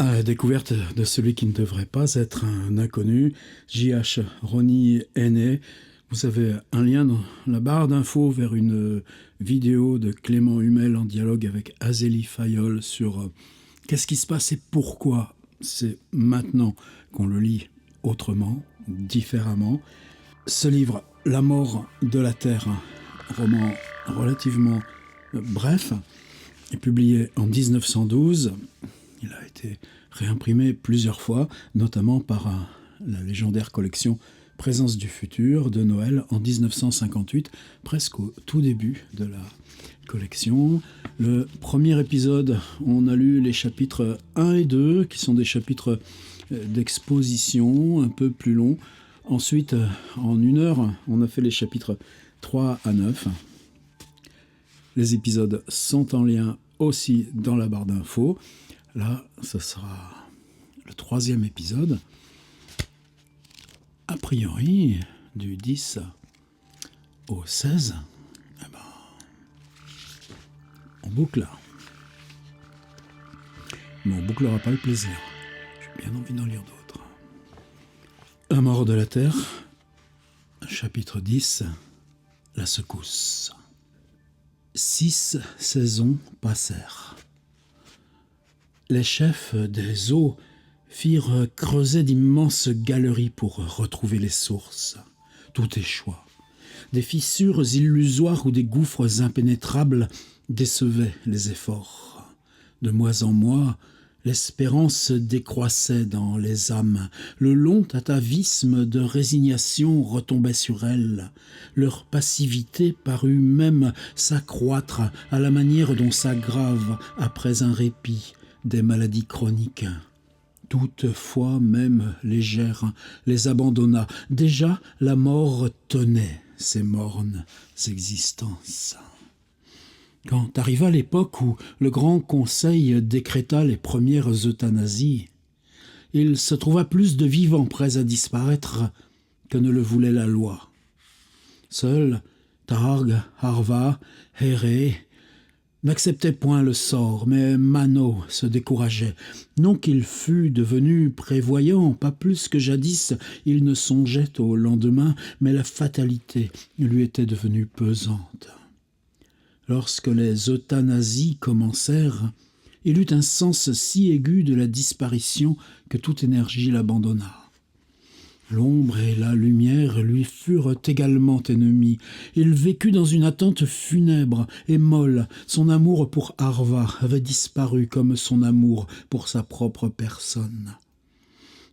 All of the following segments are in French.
À la découverte de celui qui ne devrait pas être un inconnu, J.H. Ronnie Heney. Vous avez un lien dans la barre d'infos vers une vidéo de Clément Humel en dialogue avec Azélie Fayol sur qu'est-ce qui se passe et pourquoi c'est maintenant qu'on le lit autrement, différemment. Ce livre, La mort de la Terre, un roman relativement bref, est publié en 1912. Il a été réimprimé plusieurs fois, notamment par la légendaire collection Présence du futur de Noël en 1958, presque au tout début de la collection. Le premier épisode, on a lu les chapitres 1 et 2, qui sont des chapitres d'exposition un peu plus longs. Ensuite, en une heure, on a fait les chapitres 3 à 9. Les épisodes sont en lien aussi dans la barre d'infos. Là, ce sera le troisième épisode. A priori, du 10 au 16, on boucle. Mais on ne bouclera pas le plaisir. J'ai bien envie d'en lire d'autres. La mort de la Terre, chapitre 10, la secousse. 6 saisons passèrent. Les chefs des eaux firent creuser d'immenses galeries pour retrouver les sources. Tout échoua. Des fissures illusoires ou des gouffres impénétrables décevaient les efforts. De mois en mois, l'espérance décroissait dans les âmes. Le long atavisme de résignation retombait sur elles. Leur passivité parut même s'accroître à la manière dont s'aggravent, après un répit, des maladies chroniques. Toutefois, même légère, les abandonna. Déjà, la mort tenait ces mornes existences. Quand arriva l'époque où le Grand Conseil décréta les premières euthanasies, il se trouva plus de vivants prêts à disparaître que ne le voulait la loi. Seuls Targ, Harva, Héré n'acceptait point le sort, mais Mano se décourageait. Non qu'il fût devenu prévoyant, pas plus que jadis, il ne songeait au lendemain, mais la fatalité lui était devenue pesante. Lorsque les euthanasies commencèrent, il eut un sens si aigu de la disparition que toute énergie l'abandonna. L'ombre et la lumière lui furent également ennemis. Il vécut dans une attente funèbre et molle. Son amour pour Harva avait disparu comme son amour pour sa propre personne.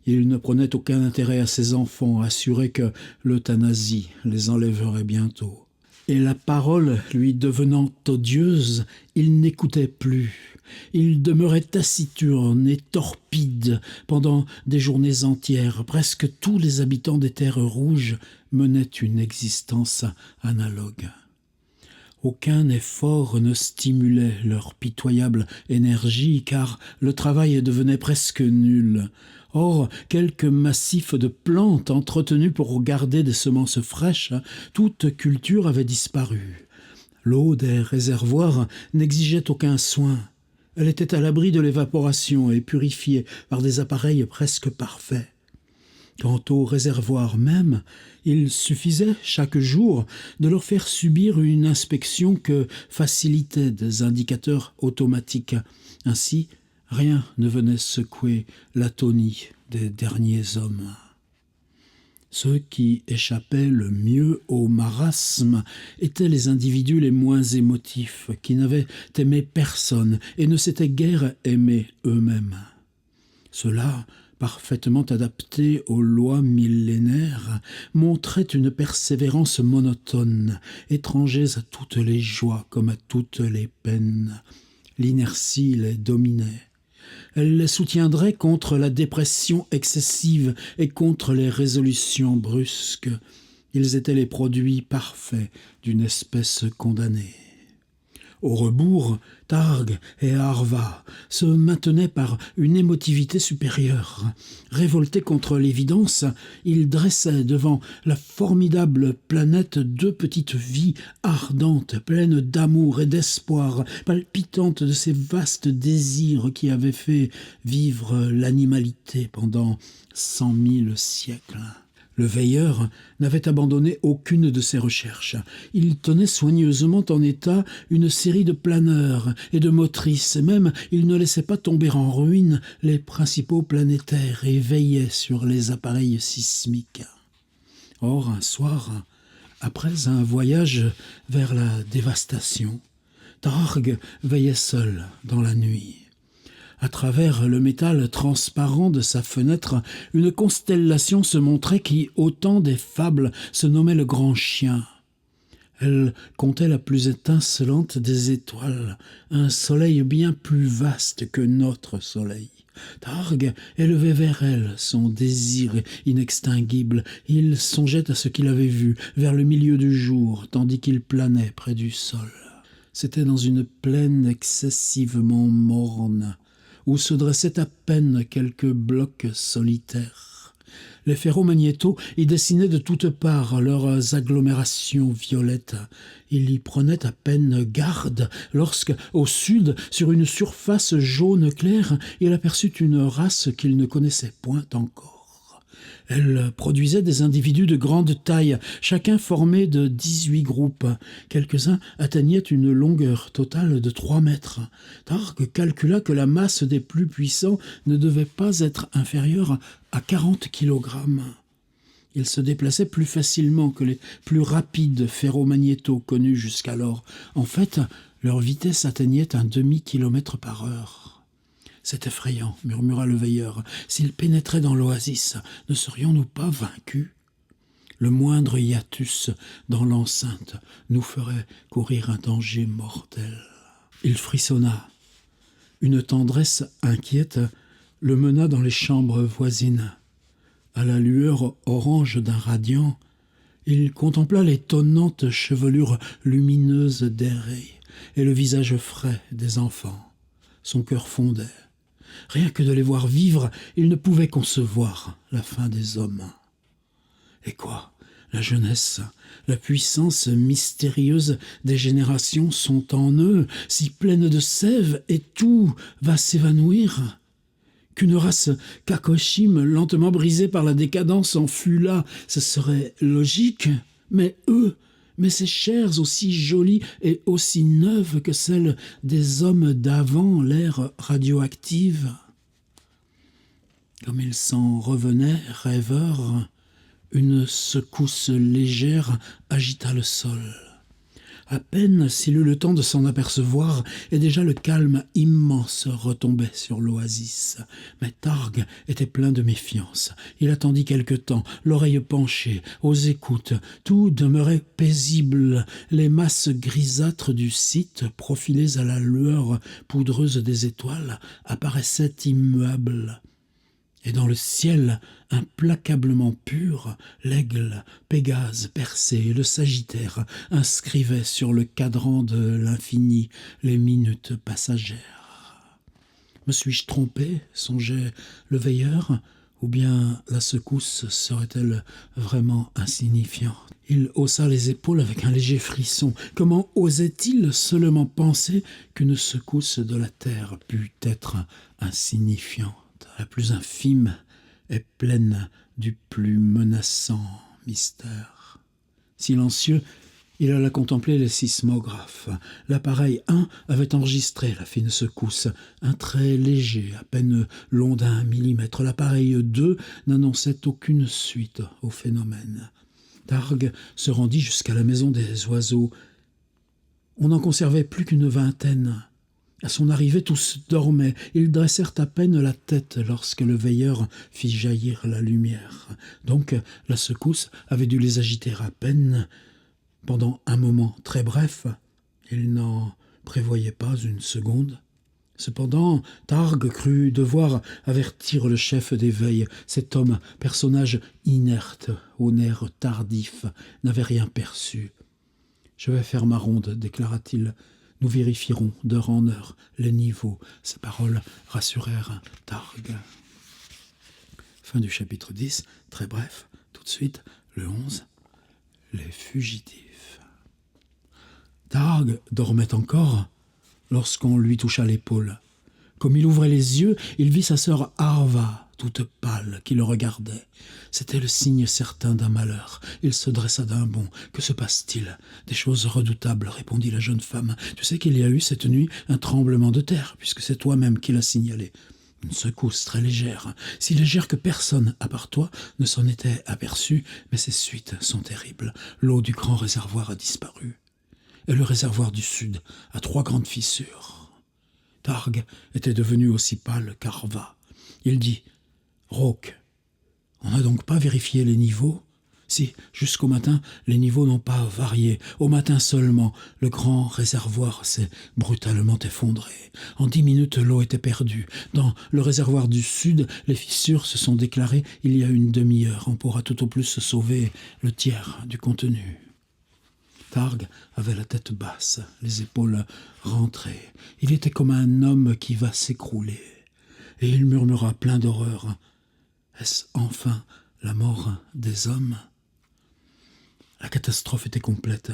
Il ne prenait aucun intérêt à ses enfants, assuré que l'euthanasie les enlèverait bientôt. Et la parole lui devenant odieuse, il n'écoutait plus. Il demeurait taciturne et torpide pendant des journées entières. Presque tous les habitants des terres rouges menaient une existence analogue. Aucun effort ne stimulait leur pitoyable énergie, car le travail devenait presque nul. Or, quelques massifs de plantes entretenus pour garder des semences fraîches, toute culture avait disparu. L'eau des réservoirs n'exigeait aucun soin. Elle était à l'abri de l'évaporation et purifiée par des appareils presque parfaits. Quant aux réservoirs même, il suffisait chaque jour de leur faire subir une inspection que facilitaient des indicateurs automatiques. Ainsi, rien ne venait secouer l'atonie des derniers hommes. Ceux qui échappaient le mieux au marasme étaient les individus les moins émotifs, qui n'avaient aimé personne et ne s'étaient guère aimés eux-mêmes. Ceux-là, parfaitement adaptés aux lois millénaires, montraient une persévérance monotone, étrangers à toutes les joies comme à toutes les peines. L'inertie les dominait. Elle les soutiendrait contre la dépression excessive et contre les résolutions brusques. Ils étaient les produits parfaits d'une espèce condamnée. Au rebours, Targ et Arva se maintenaient par une émotivité supérieure. Révoltés contre l'évidence, ils dressaient devant la formidable planète deux petites vies ardentes, pleines d'amour et d'espoir, palpitantes de ces vastes désirs qui avaient fait vivre l'animalité pendant 100 000 siècles. Le veilleur n'avait abandonné aucune de ses recherches. Il tenait soigneusement en état une série de planeurs et de motrices, et même il ne laissait pas tomber en ruine les principaux planétaires et veillait sur les appareils sismiques. Or, un soir, après un voyage vers la dévastation, Targ veillait seul dans la nuit. À travers le métal transparent de sa fenêtre, une constellation se montrait qui, au temps des fables, se nommait le Grand Chien. Elle comptait la plus étincelante des étoiles, un soleil bien plus vaste que notre soleil. Targ élevait vers elle son désir inextinguible. Il songeait à ce qu'il avait vu vers le milieu du jour, tandis qu'il planait près du sol. C'était dans une plaine excessivement morne, où se dressaient à peine quelques blocs solitaires. Les ferromagnétos y dessinaient de toutes parts leurs agglomérations violettes. Il y prenait à peine garde lorsque, au sud, sur une surface jaune claire, il aperçut une race qu'il ne connaissait point encore. Elle produisait des individus de grande taille, chacun formé de 18 groupes. Quelques-uns atteignaient une longueur totale de 3 mètres. Targ calcula que la masse des plus puissants ne devait pas être inférieure à 40 kilogrammes. Ils se déplaçaient plus facilement que les plus rapides ferromagnétos connus jusqu'alors. En fait, leur vitesse atteignait un demi-kilomètre par heure. « C'est effrayant, » murmura le veilleur. « S'ils pénétraient dans l'oasis, ne serions-nous pas vaincus ? Le moindre hiatus dans l'enceinte nous ferait courir un danger mortel. » Il frissonna. Une tendresse inquiète le mena dans les chambres voisines. À la lueur orange d'un radiant, il contempla l'étonnante chevelure lumineuse d'Airée et le visage frais des enfants. Son cœur fondait. Rien que de les voir vivre, il ne pouvait concevoir la fin des hommes. Et quoi ? La jeunesse, la puissance mystérieuse des générations sont en eux, si pleine de sève, et tout va s'évanouir. Qu'une race cacochime, lentement brisée par la décadence, en fût là, ce serait logique. Mais eux, mais ces chairs aussi jolies et aussi neuves que celles des hommes d'avant l'ère radioactive. Comme il s'en revenait, rêveur, une secousse légère agita le sol. À peine s'il eut le temps de s'en apercevoir, et déjà le calme immense retombait sur l'oasis. Mais Targ était plein de méfiance. Il attendit quelque temps, l'oreille penchée, aux écoutes. Tout demeurait paisible. Les masses grisâtres du site, profilées à la lueur poudreuse des étoiles, apparaissaient immuables. Et dans le ciel, implacablement pur, l'aigle, Pégase, Persée et le Sagittaire inscrivaient sur le cadran de l'infini les minutes passagères. Me suis-je trompé, songeait le veilleur, ou bien la secousse serait-elle vraiment insignifiante ? Il haussa les épaules avec un léger frisson. Comment osait-il seulement penser qu'une secousse de la terre pût être insignifiante ? La plus infime est pleine du plus menaçant mystère. Silencieux, il alla contempler les sismographes. L'appareil 1 avait enregistré la fine secousse, un trait léger, à peine long d'1 millimètre. L'appareil 2 n'annonçait aucune suite au phénomène. Targ se rendit jusqu'à la maison des oiseaux. On n'en conservait plus qu'une vingtaine. À son arrivée, tous dormaient. Ils dressèrent à peine la tête lorsque le veilleur fit jaillir la lumière. Donc, la secousse avait dû les agiter à peine. Pendant un moment très bref, il n'en prévoyait pas une seconde. Cependant, Targ crut devoir avertir le chef des veilles. Cet homme, personnage inerte, au nerf tardif, n'avait rien perçu. « Je vais faire ma ronde, déclara-t-il. Nous vérifierons d'heure en heure les niveaux. » Ces paroles rassurèrent Targ. Fin du chapitre 10, très bref. Tout de suite, le 11, les fugitifs. Targ dormait encore lorsqu'on lui toucha l'épaule. Comme il ouvrait les yeux, il vit sa sœur Arva, toute pâle, qui le regardait. C'était le signe certain d'un malheur. Il se dressa d'un bond. « Que se passe-t-il » ?»« Des choses redoutables, » répondit la jeune femme. « Tu sais qu'il y a eu cette nuit un tremblement de terre, puisque c'est toi-même qui l'as signalé. Une secousse très légère, si légère que personne, à part toi, ne s'en était aperçu, mais ses suites sont terribles. L'eau du grand réservoir a disparu. Et le réservoir du sud a 3 grandes fissures. » Targ était devenu aussi pâle qu'Arva. Il dit « Rauque, on n'a donc pas vérifié les niveaux ? Si, jusqu'au matin, les niveaux n'ont pas varié. Au matin seulement, le grand réservoir s'est brutalement effondré. En 10 minutes, l'eau était perdue. Dans le réservoir du sud, les fissures se sont déclarées il y a une demi-heure. On pourra tout au plus sauver le tiers du contenu. » Targ avait la tête basse, les épaules rentrées. Il était comme un homme qui va s'écrouler. Et il murmura plein d'horreur. « Est-ce enfin la mort des hommes ?» La catastrophe était complète.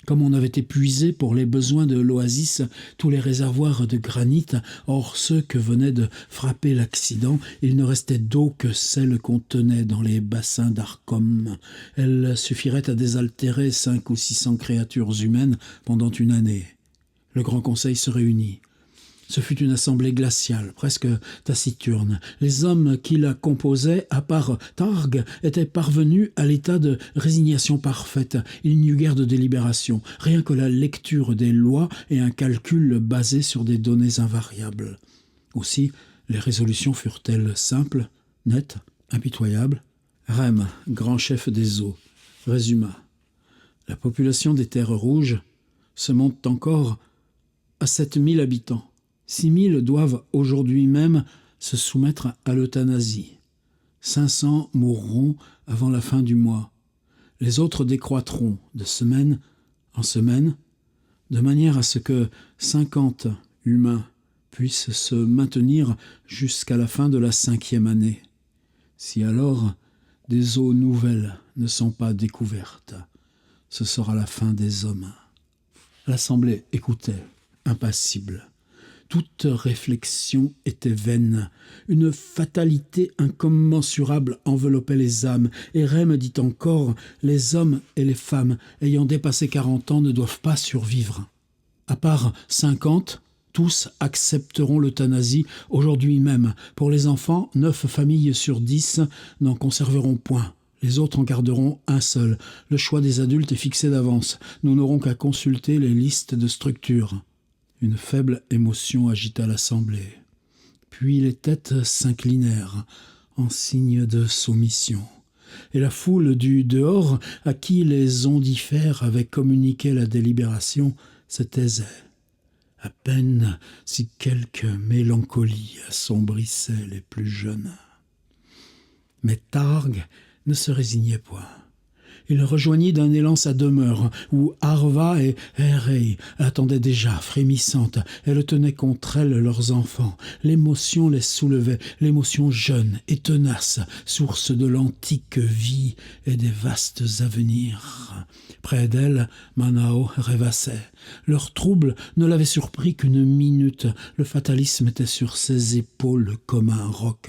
Comme on avait épuisé pour les besoins de l'oasis tous les réservoirs de granit, hors ceux que venait de frapper l'accident, il ne restait d'eau que celle qu'on tenait dans les bassins d'Arcom. Elle suffirait à désaltérer 500 ou 600 créatures humaines pendant une année. Le Grand Conseil se réunit. Ce fut une assemblée glaciale, presque taciturne. Les hommes qui la composaient, à part Targ, étaient parvenus à l'état de résignation parfaite. Il n'y eut guère de délibération, rien que la lecture des lois et un calcul basé sur des données invariables. Aussi, les résolutions furent-elles simples, nettes, impitoyables. Rem, grand chef des eaux, résuma. La population des terres rouges se monte encore à 7000 habitants. 6000 doivent aujourd'hui même se soumettre à l'euthanasie. 500 mourront avant la fin du mois. Les autres décroîtront de semaine en semaine, de manière à ce que 50 humains puissent se maintenir jusqu'à la fin de la 5e année. Si alors des eaux nouvelles ne sont pas découvertes, ce sera la fin des hommes. L'Assemblée écoutait, impassible. Toute réflexion était vaine. Une fatalité incommensurable enveloppait les âmes. Et Rem dit encore, les hommes et les femmes ayant dépassé 40 ans ne doivent pas survivre. À part 50, tous accepteront l'euthanasie aujourd'hui même. Pour les enfants, 9 familles sur 10 n'en conserveront point. Les autres en garderont un seul. Le choix des adultes est fixé d'avance. Nous n'aurons qu'à consulter les listes de structures. Une faible émotion agita l'assemblée. Puis les têtes s'inclinèrent en signe de soumission. Et la foule du dehors, à qui les ondifères avaient communiqué la délibération, se taisait. À peine si quelque mélancolie assombrissait les plus jeunes. Mais Targ ne se résignait point. Il rejoignit d'un élan sa demeure, où Arva et Herei attendaient déjà, frémissantes. Elles tenaient contre elles leurs enfants. L'émotion les soulevait, l'émotion jeune et tenace, source de l'antique vie et des vastes avenirs. Près d'elles, Manao rêvassait. Leur trouble ne l'avait surpris qu'une minute. Le fatalisme était sur ses épaules comme un roc.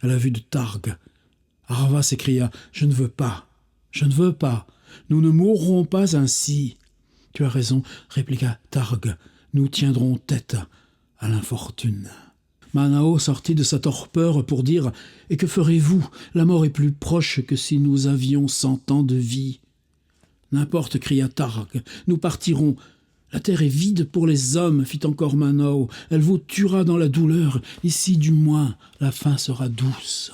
À la vue de Targ, Arva s'écria « Je ne veux pas !» « Je ne veux pas. Nous ne mourrons pas ainsi. »« Tu as raison, » répliqua Targ. « Nous tiendrons tête à l'infortune. » Manao sortit de sa torpeur pour dire « Et que ferez-vous ? La mort est plus proche que si nous avions 100 ans de vie. »« N'importe, » cria Targ. « Nous partirons. La terre est vide pour les hommes, fit encore Manao. Elle vous tuera dans la douleur. Ici, du moins, la fin sera douce. »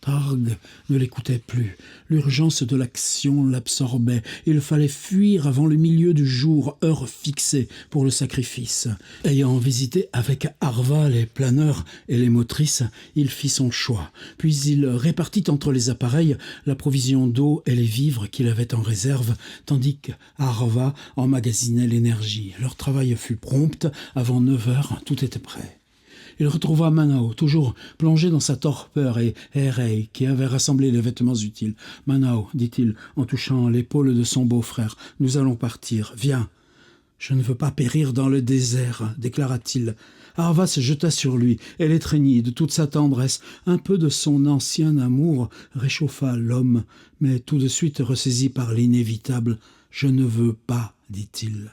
Targ ne l'écoutait plus. L'urgence de l'action l'absorbait. Il fallait fuir avant le milieu du jour, heure fixée pour le sacrifice. Ayant visité avec Arva les planeurs et les motrices, il fit son choix. Puis il répartit entre les appareils la provision d'eau et les vivres qu'il avait en réserve, tandis qu'Arva emmagasinait l'énergie. Leur travail fut prompt. Avant 9 heures, tout était prêt. Il retrouva Manao, toujours plongé dans sa torpeur, et Erei, qui avait rassemblé les vêtements utiles. « Manao, dit-il, en touchant l'épaule de son beau-frère, « nous allons partir. Viens. »« Je ne veux pas périr dans le désert, » déclara-t-il. Arva se jeta sur lui et l'étreignit de toute sa tendresse. Un peu de son ancien amour réchauffa l'homme, mais tout de suite ressaisi par l'inévitable. « Je ne veux pas, dit-il. »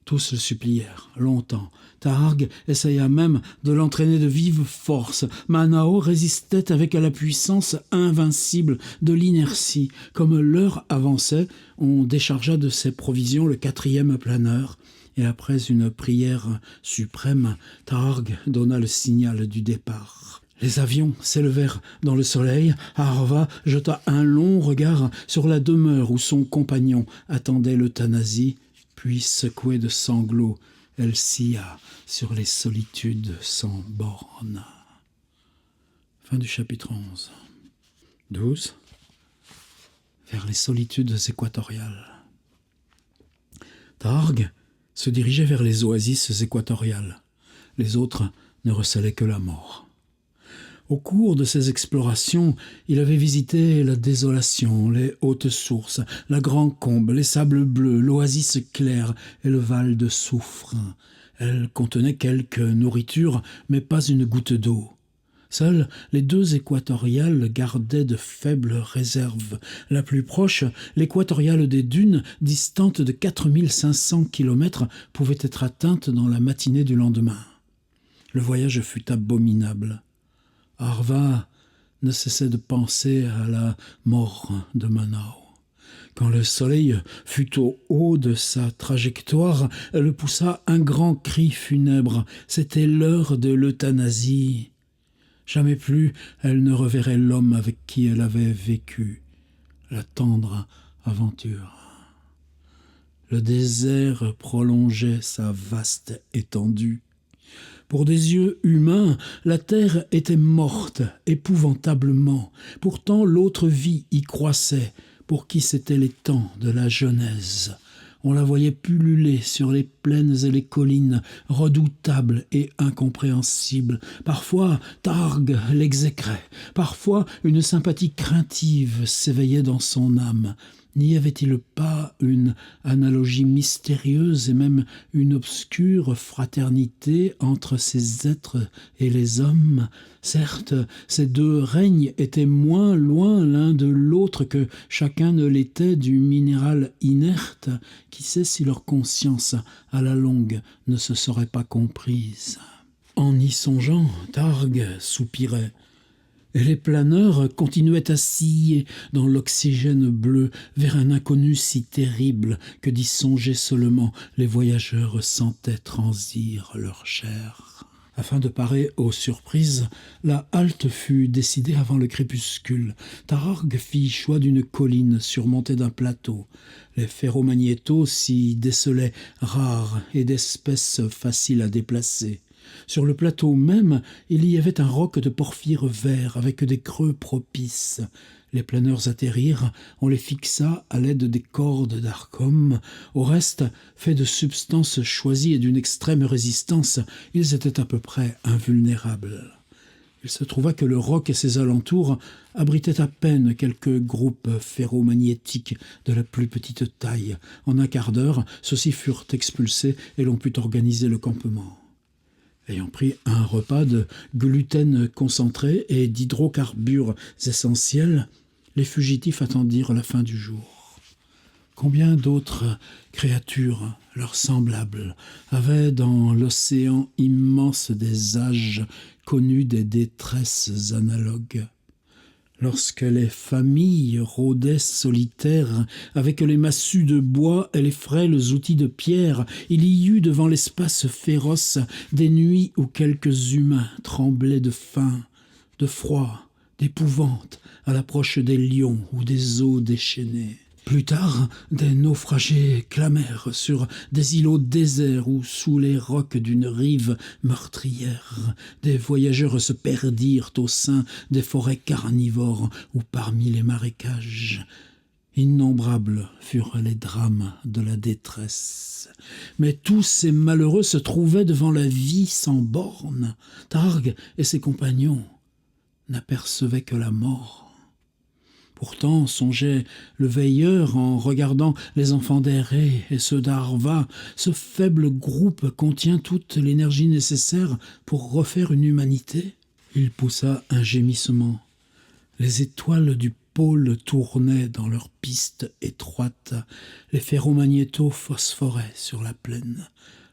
Tous le supplièrent, longtemps. Targ essaya même de l'entraîner de vive force. Manao résistait avec la puissance invincible de l'inertie. Comme l'heure avançait, on déchargea de ses provisions le 4e planeur. Et après une prière suprême, Targ donna le signal du départ. Les avions s'élevèrent dans le soleil. Arva jeta un long regard sur la demeure où son compagnon attendait l'euthanasie. Puis, secouée de sanglots, elle sia sur les solitudes sans bornes. Fin du chapitre 11. 12. Vers les solitudes équatoriales. Targ se dirigeait vers les oasis équatoriales. Les autres ne recelaient que la mort. Au cours de ses explorations, il avait visité la désolation, les hautes sources, la grande combe, les sables bleus, l'oasis claire et le val de soufre. Elle contenait quelque nourriture, mais pas une goutte d'eau. Seuls les 2 équatoriales gardaient de faibles réserves. La plus proche, l'équatoriale des dunes, distante de 4500 kilomètres, pouvait être atteinte dans la matinée du lendemain. Le voyage fut abominable. Arva ne cessait de penser à la mort de Manao. Quand le soleil fut au haut de sa trajectoire, elle poussa un grand cri funèbre. C'était l'heure de l'euthanasie. Jamais plus elle ne reverrait l'homme avec qui elle avait vécu la tendre aventure. Le désert prolongeait sa vaste étendue. Pour des yeux humains, la terre était morte, épouvantablement. Pourtant l'autre vie y croissait, pour qui c'étaient les temps de la Genèse. On la voyait pulluler sur les plaines et les collines, redoutable et incompréhensible. Parfois, Targ l'exécrait. Parfois, une sympathie craintive s'éveillait dans son âme. N'y avait-il pas une analogie mystérieuse et même une obscure fraternité entre ces êtres et les hommes? Certes, ces 2 règnes étaient moins loin l'un de l'autre que chacun ne l'était du minéral inerte. Qui sait si leur conscience, à la longue, ne se serait pas comprise? En y songeant, Targ soupirait. Et les planeurs continuaient à siller dans l'oxygène bleu vers un inconnu si terrible que d'y songer seulement les voyageurs sentaient transir leur chair. Afin de parer aux surprises, la halte fut décidée avant le crépuscule. Targ fit choix d'une colline surmontée d'un plateau. Les ferromagnétos s'y décelaient rares et d'espèces faciles à déplacer. Sur le plateau même, il y avait un roc de porphyre vert avec des creux propices. Les planeurs atterrirent, on les fixa à l'aide des cordes d'Arcom. Au reste, faits de substances choisies et d'une extrême résistance, ils étaient à peu près invulnérables. Il se trouva que le roc et ses alentours abritaient à peine quelques groupes ferromagnétiques de la plus petite taille. En un quart d'heure, ceux-ci furent expulsés et l'on put organiser le campement. Ayant pris un repas de gluten concentré et d'hydrocarbures essentiels, les fugitifs attendirent la fin du jour. Combien d'autres créatures, leurs semblables, avaient dans l'océan immense des âges connu des détresses analogues? Lorsque les familles rôdaient solitaires avec les massues de bois et les frêles outils de pierre, il y eut devant l'espace féroce des nuits où quelques humains tremblaient de faim, de froid, d'épouvante à l'approche des lions ou des eaux déchaînées. Plus tard, des naufragés clamèrent sur des îlots déserts ou sous les rocs d'une rive meurtrière. Des voyageurs se perdirent au sein des forêts carnivores ou parmi les marécages. Innombrables furent les drames de la détresse. Mais tous ces malheureux se trouvaient devant la vie sans bornes. Targ et ses compagnons n'apercevaient que la mort. Pourtant, songeait le veilleur en regardant les enfants d'Héré et ceux d'Arva, ce faible groupe contient toute l'énergie nécessaire pour refaire une humanité. Il poussa un gémissement. Les étoiles du pôle tournaient dans leur piste étroite. Les ferromagnétos phosphoraient sur la plaine.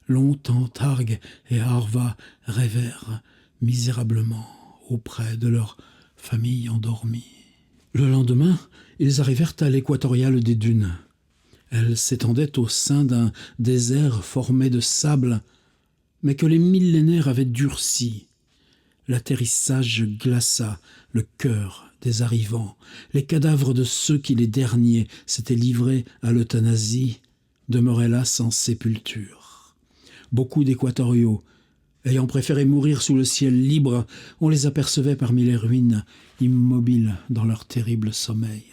Longtemps Targ et Arva rêvèrent misérablement auprès de leur famille endormie. Le lendemain, ils arrivèrent à l'équatoriale des dunes. Elle s'étendait au sein d'un désert formé de sable, mais que les millénaires avaient durci. L'atterrissage glaça le cœur des arrivants. Les cadavres de ceux qui, les derniers, s'étaient livrés à l'euthanasie demeuraient là sans sépulture. Beaucoup d'équatoriaux, ayant préféré mourir sous le ciel libre, on les apercevait parmi les ruines, immobiles dans leur terrible sommeil.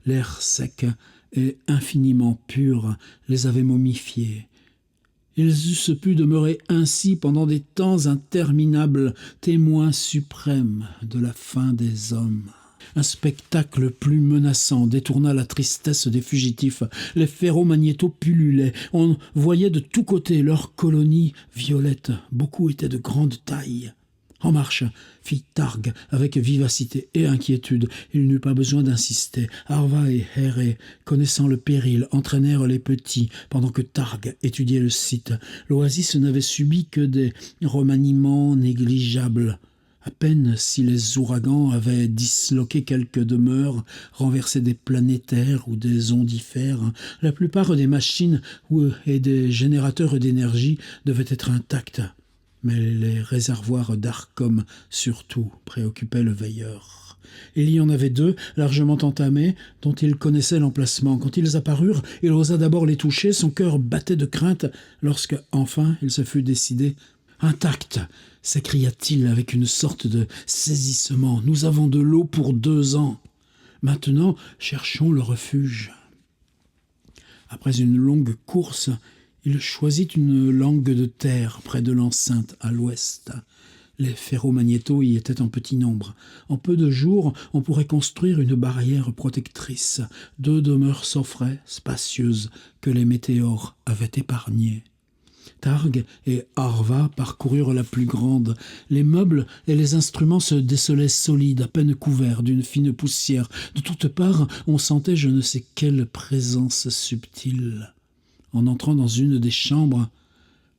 L'air sec et infiniment pur les avait momifiés. Ils eussent pu demeurer ainsi pendant des temps interminables, témoins suprêmes de la fin des hommes. Un spectacle plus menaçant détourna la tristesse des fugitifs. Les ferromagnétos pullulaient. On voyait de tous côtés leurs colonies violettes. Beaucoup étaient de grande taille. En marche, fit Targ avec vivacité et inquiétude. Il n'eut pas besoin d'insister. Arva et Héré, connaissant le péril, entraînèrent les petits pendant que Targ étudiait le site. L'oasis n'avait subi que des remaniements négligeables. À peine si les ouragans avaient disloqué quelques demeures, renversé des planétaires ou des ondifères, la plupart des machines et des générateurs d'énergie devaient être intacts. Mais les réservoirs d'Arcom, surtout, préoccupaient le veilleur. Il y en avait 2, largement entamés, dont il connaissait l'emplacement. Quand ils apparurent, il osa d'abord les toucher, son cœur battait de crainte, lorsque, enfin, il se fut décidé. « Intact !» s'écria-t-il avec une sorte de saisissement. « Nous avons de l'eau pour 2 ans. Maintenant, cherchons le refuge. » Après une longue course, il choisit une langue de terre près de l'enceinte à l'ouest. Les ferromagnétos y étaient en petit nombre. En peu de jours, on pourrait construire une barrière protectrice. 2 demeures s'offraient, spacieuses, que les météores avaient épargnées. Targ et Arva parcoururent la plus grande. Les meubles et les instruments se décelaient solides, à peine couverts d'une fine poussière. De toutes parts, on sentait je ne sais quelle présence subtile. En entrant dans une des chambres,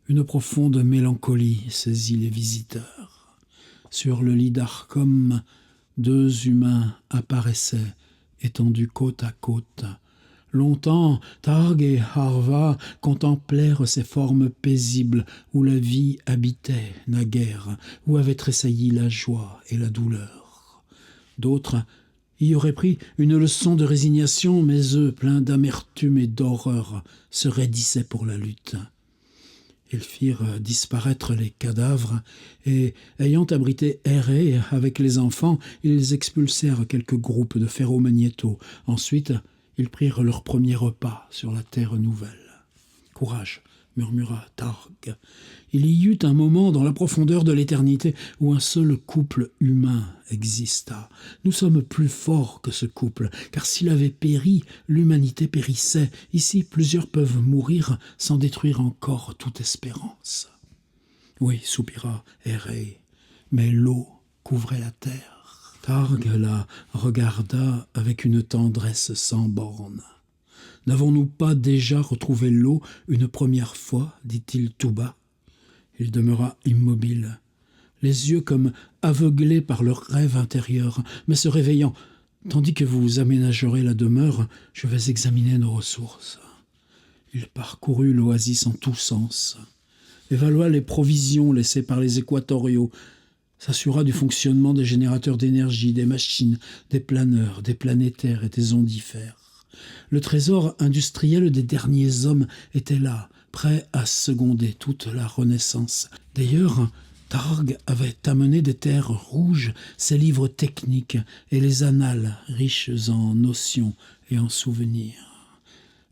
une profonde mélancolie saisit les visiteurs. Sur le lit d'Arcom, 2 humains apparaissaient, étendus côte à côte. Longtemps, Targ et Arva contemplèrent ces formes paisibles où la vie habitait naguère, où avaient tressailli la joie et la douleur. D'autres y auraient pris une leçon de résignation, mais eux, pleins d'amertume et d'horreur, se raidissaient pour la lutte. Ils firent disparaître les cadavres et, ayant abrité Héré avec les enfants, ils expulsèrent quelques groupes de ferromagnétos. Ensuite, ils prirent leur premier repas sur la terre nouvelle. « Courage !» murmura Targ. Il y eut un moment dans la profondeur de l'éternité où un seul couple humain exista. Nous sommes plus forts que ce couple, car s'il avait péri, l'humanité périssait. Ici, plusieurs peuvent mourir sans détruire encore toute espérance. Oui, soupira Héré, mais l'eau couvrait la terre. Targ la regarda avec une tendresse sans bornes. « N'avons-nous pas déjà retrouvé l'eau une première fois ?» dit-il tout bas. Il demeura immobile, les yeux comme aveuglés par leur rêve intérieur, mais se réveillant. « Tandis que vous aménagerez la demeure, je vais examiner nos ressources. » Il parcourut l'oasis en tous sens, évalua les provisions laissées par les équatoriaux. s'assura du fonctionnement des générateurs d'énergie, des machines, des planeurs, des planétaires et des ondifères. Le trésor industriel des derniers hommes était là, prêt à seconder toute la Renaissance. D'ailleurs, Targ avait amené des terres rouges ses livres techniques et les annales riches en notions et en souvenirs.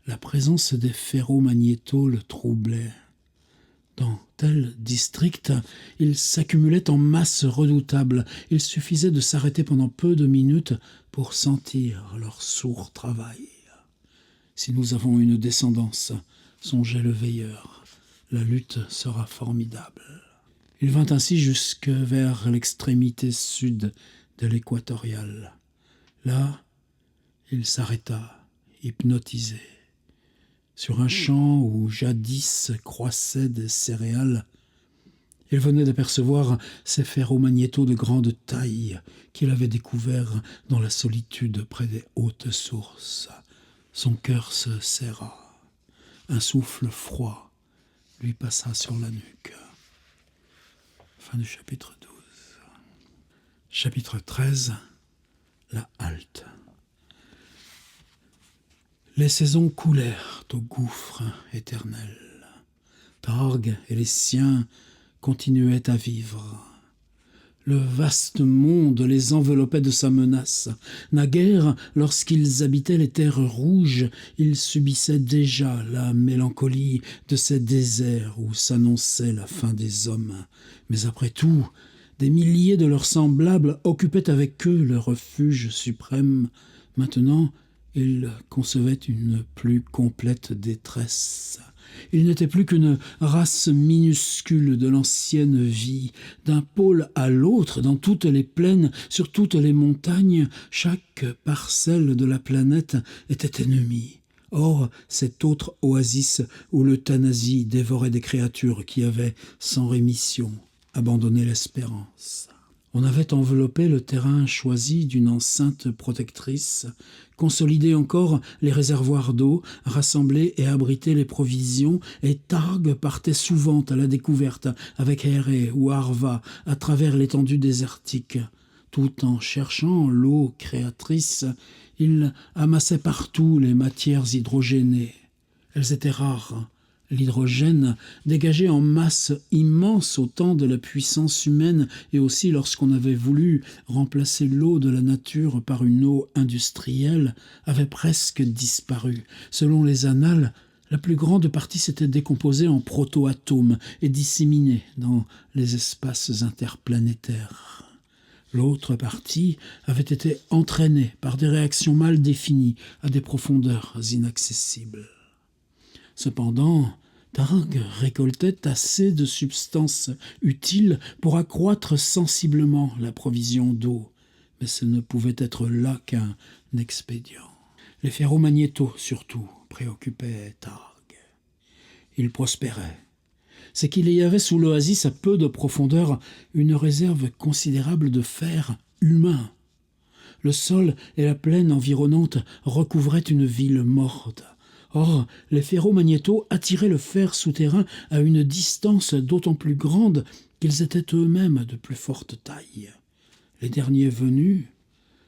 La présence des ferromagnétos le troublait. Dans tel district, ils s'accumulaient en masse redoutable. Il suffisait de s'arrêter pendant peu de minutes pour sentir leur sourd travail. Si nous avons une descendance, songeait le veilleur, la lutte sera formidable. Il vint ainsi jusque vers l'extrémité sud de l'équatorial. Là, il s'arrêta, hypnotisé. Sur un champ où jadis croissaient des céréales, il venait d'apercevoir ces ferromagnétos de grande taille qu'il avait découverts dans la solitude près des hautes sources. Son cœur se serra. Un souffle froid lui passa sur la nuque. Fin du chapitre 12. Chapitre 13. La halte. Les saisons coulèrent au gouffre éternel. Targ et les siens continuaient à vivre. Le vaste monde les enveloppait de sa menace. Naguère, lorsqu'ils habitaient les terres rouges, ils subissaient déjà la mélancolie de ces déserts où s'annonçait la fin des hommes. Mais après tout, des milliers de leurs semblables occupaient avec eux le refuge suprême. Maintenant, ils concevaient une plus complète détresse. Ils n'étaient plus qu'une race minuscule de l'ancienne vie. D'un pôle à l'autre, dans toutes les plaines, sur toutes les montagnes, chaque parcelle de la planète était ennemie. Or, cette autre oasis où l'euthanasie dévorait des créatures qui avaient, sans rémission, abandonné l'espérance. On avait enveloppé le terrain choisi d'une enceinte protectrice, consolidé encore les réservoirs d'eau, rassemblé et abrité les provisions, et Targ partait souvent à la découverte avec Here ou Arva à travers l'étendue désertique. Tout en cherchant l'eau créatrice, il amassait partout les matières hydrogénées. Elles étaient rares. L'hydrogène, dégagé en masse immense au temps de la puissance humaine et aussi lorsqu'on avait voulu remplacer l'eau de la nature par une eau industrielle, avait presque disparu. Selon les annales, la plus grande partie s'était décomposée en protoatomes et disséminée dans les espaces interplanétaires. L'autre partie avait été entraînée par des réactions mal définies à des profondeurs inaccessibles. Cependant, Targ récoltait assez de substances utiles pour accroître sensiblement la provision d'eau, mais ce ne pouvait être là qu'un expédient. Les ferromagnétos, surtout, préoccupaient Targ. Il prospérait. C'est qu'il y avait sous l'oasis, à peu de profondeur, une réserve considérable de fer humain. Le sol et la plaine environnante recouvraient une ville morte. Or, les ferromagnétos attiraient le fer souterrain à une distance d'autant plus grande qu'ils étaient eux-mêmes de plus forte taille. Les derniers venus,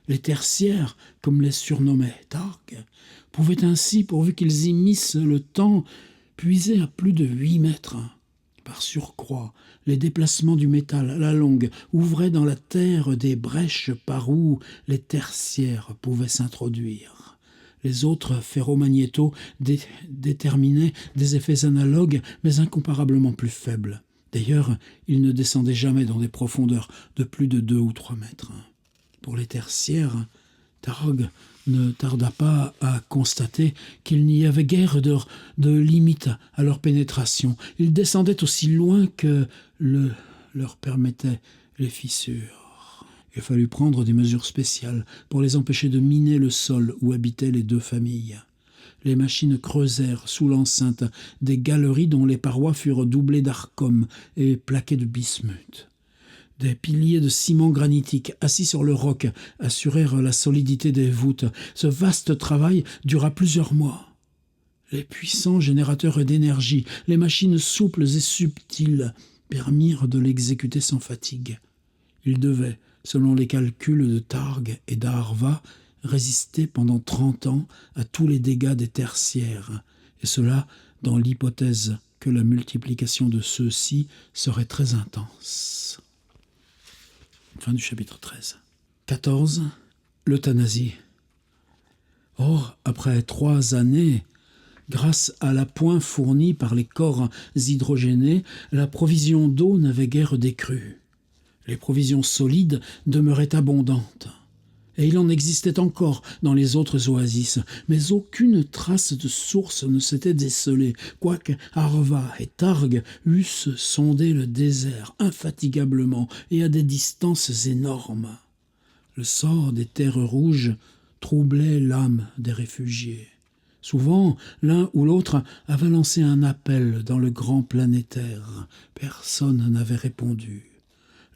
les tertiaires, comme les surnommait Targ, pouvaient ainsi, pourvu qu'ils y missent le temps, puiser à plus de 8 mètres. Par surcroît, les déplacements du métal à la longue ouvraient dans la terre des brèches par où les tertiaires pouvaient s'introduire. Les autres ferromagnétos déterminaient des effets analogues, mais incomparablement plus faibles. D'ailleurs, ils ne descendaient jamais dans des profondeurs de plus de 2 ou 3 mètres. Pour les tertiaires, Targ ne tarda pas à constater qu'il n'y avait guère de limite à leur pénétration. Ils descendaient aussi loin que leur permettaient les fissures. Il fallut prendre des mesures spéciales pour les empêcher de miner le sol où habitaient les 2 familles. Les machines creusèrent sous l'enceinte des galeries dont les parois furent doublées d'arcom et plaquées de bismuth. Des piliers de ciment granitique assis sur le roc assurèrent la solidité des voûtes. Ce vaste travail dura plusieurs mois. Les puissants générateurs d'énergie, les machines souples et subtiles permirent de l'exécuter sans fatigue. Il devait, selon les calculs de Targ et d'Aharva, résister pendant 30 ans à tous les dégâts des tertiaires, et cela dans l'hypothèse que la multiplication de ceux-ci serait très intense. Fin du chapitre 13. 14. L'euthanasie. Or, après 3 années, grâce à l'appoint fourni par les corps hydrogénés, la provision d'eau n'avait guère décru. Les provisions solides demeuraient abondantes. Et il en existait encore dans les autres oasis, mais aucune trace de source ne s'était décelée, quoique Arva et Targ eussent sondé le désert infatigablement et à des distances énormes. Le sort des terres rouges troublait l'âme des réfugiés. Souvent, l'un ou l'autre avait lancé un appel dans le grand planétaire. Personne n'avait répondu.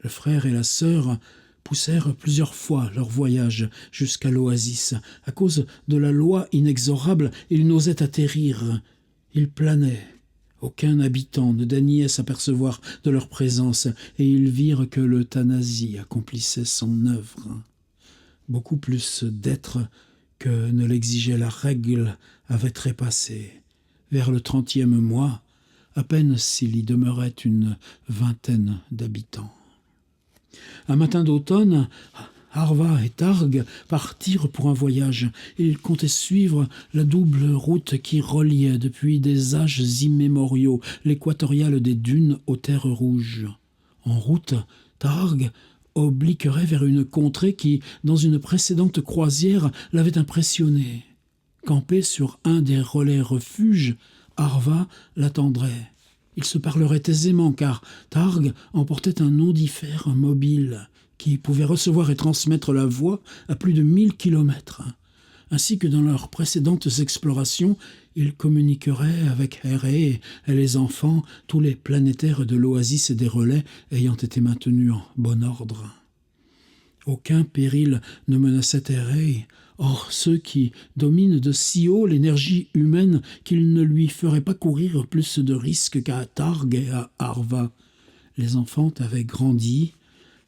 Le frère et la sœur poussèrent plusieurs fois leur voyage jusqu'à l'oasis. À cause de la loi inexorable, ils n'osaient atterrir. Ils planaient. Aucun habitant ne daignait s'apercevoir de leur présence, et ils virent que l'euthanasie accomplissait son œuvre. Beaucoup plus d'êtres que ne l'exigeait la règle avaient trépassé. Vers le 30e mois, à peine s'il y demeurait une 20aine d'habitants. Un matin d'automne, Arva et Targ partirent pour un voyage. Ils comptaient suivre la double route qui reliait depuis des âges immémoriaux l'équatoriale des dunes aux terres rouges. En route, Targ obliquerait vers une contrée qui, dans une précédente croisière, l'avait impressionné. Campé sur un des relais refuges, Arva l'attendrait. Ils se parleraient aisément, car Targ emportait un ondifère mobile qui pouvait recevoir et transmettre la voix à plus de 1000 kilomètres. Ainsi que dans leurs précédentes explorations, ils communiqueraient avec Héré et les enfants, tous les planétaires de l'oasis et des relais ayant été maintenus en bon ordre. Aucun péril ne menaçait Héré. Or, ceux qui dominent de si haut l'énergie humaine qu'ils ne lui feraient pas courir plus de risques qu'à Targ et à Arva. Les enfants avaient grandi.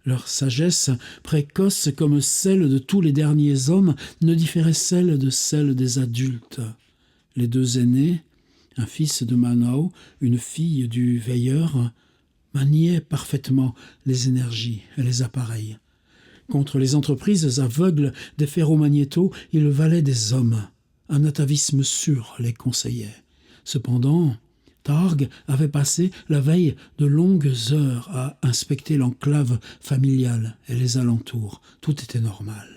Leur sagesse, précoce comme celle de tous les derniers hommes, ne différait de celle des adultes. Les 2 aînés, un fils de Manao, une fille du veilleur, maniaient parfaitement les énergies et les appareils. Contre les entreprises aveugles des ferromagnétos, ils valaient des hommes. Un atavisme sûr les conseillait. Cependant, Targ avait passé la veille de longues heures à inspecter l'enclave familiale et les alentours. Tout était normal.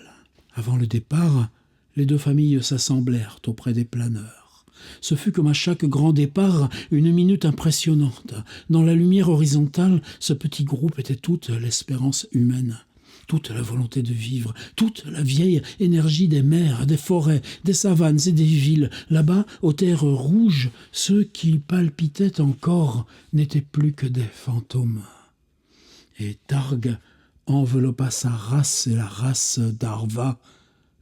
Avant le départ, les 2 familles s'assemblèrent auprès des planeurs. Ce fut comme à chaque grand départ une minute impressionnante. Dans la lumière horizontale, ce petit groupe était toute l'espérance humaine. Toute la volonté de vivre, toute la vieille énergie des mers, des forêts, des savanes et des villes. Là-bas, aux terres rouges, ceux qui palpitaient encore n'étaient plus que des fantômes. Et Targ enveloppa sa race et la race d'Arva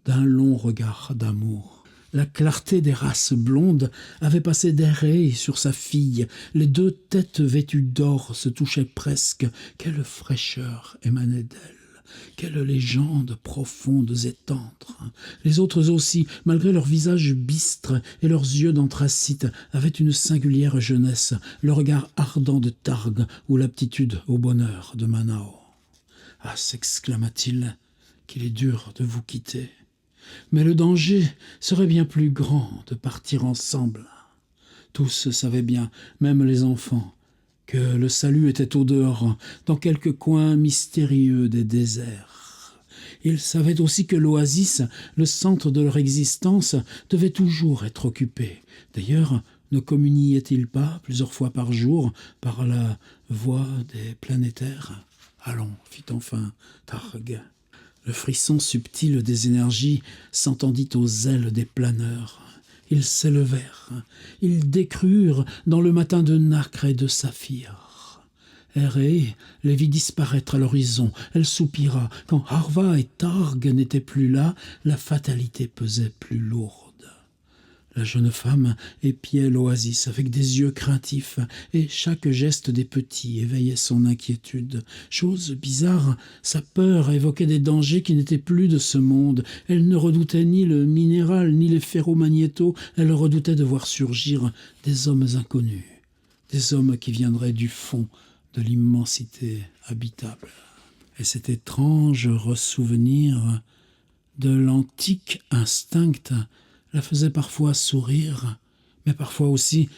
d'un long regard d'amour. La clarté des races blondes avait passé d'Héré sur sa fille. Les 2 têtes vêtues d'or se touchaient presque. Quelle fraîcheur émanait d'elle! Quelles légendes profondes et tendres! Les autres aussi, malgré leurs visages bistres et leurs yeux d'anthracite, avaient une singulière jeunesse, le regard ardent de Targ ou l'aptitude au bonheur de Manao. « Ah, s'exclama-t-il, qu'il est dur de vous quitter. Mais le danger serait bien plus grand de partir ensemble. » Tous savaient bien, même les enfants, que le salut était au-dehors, dans quelque coin mystérieux des déserts. Ils savaient aussi que l'oasis, le centre de leur existence, devait toujours être occupé. D'ailleurs, ne communiaient-ils pas, plusieurs fois par jour, par la voix des planétaires ? « Allons, fit enfin Targ. » Le frisson subtil des énergies s'entendit aux ailes des planeurs. Ils s'élevèrent, ils décrurent dans le matin de nacre et de saphir. Héré les vit disparaître à l'horizon. Elle soupira. Quand Arva et Targ n'étaient plus là, la fatalité pesait plus lourde. La jeune femme épiait l'oasis avec des yeux craintifs, et chaque geste des petits éveillait son inquiétude. Chose bizarre, sa peur évoquait des dangers qui n'étaient plus de ce monde. Elle ne redoutait ni le minéral, ni les ferromagnétos, elle redoutait de voir surgir des hommes inconnus, des hommes qui viendraient du fond de l'immensité habitable. Et cet étrange ressouvenir de l'antique instinct la faisait parfois sourire, mais parfois aussi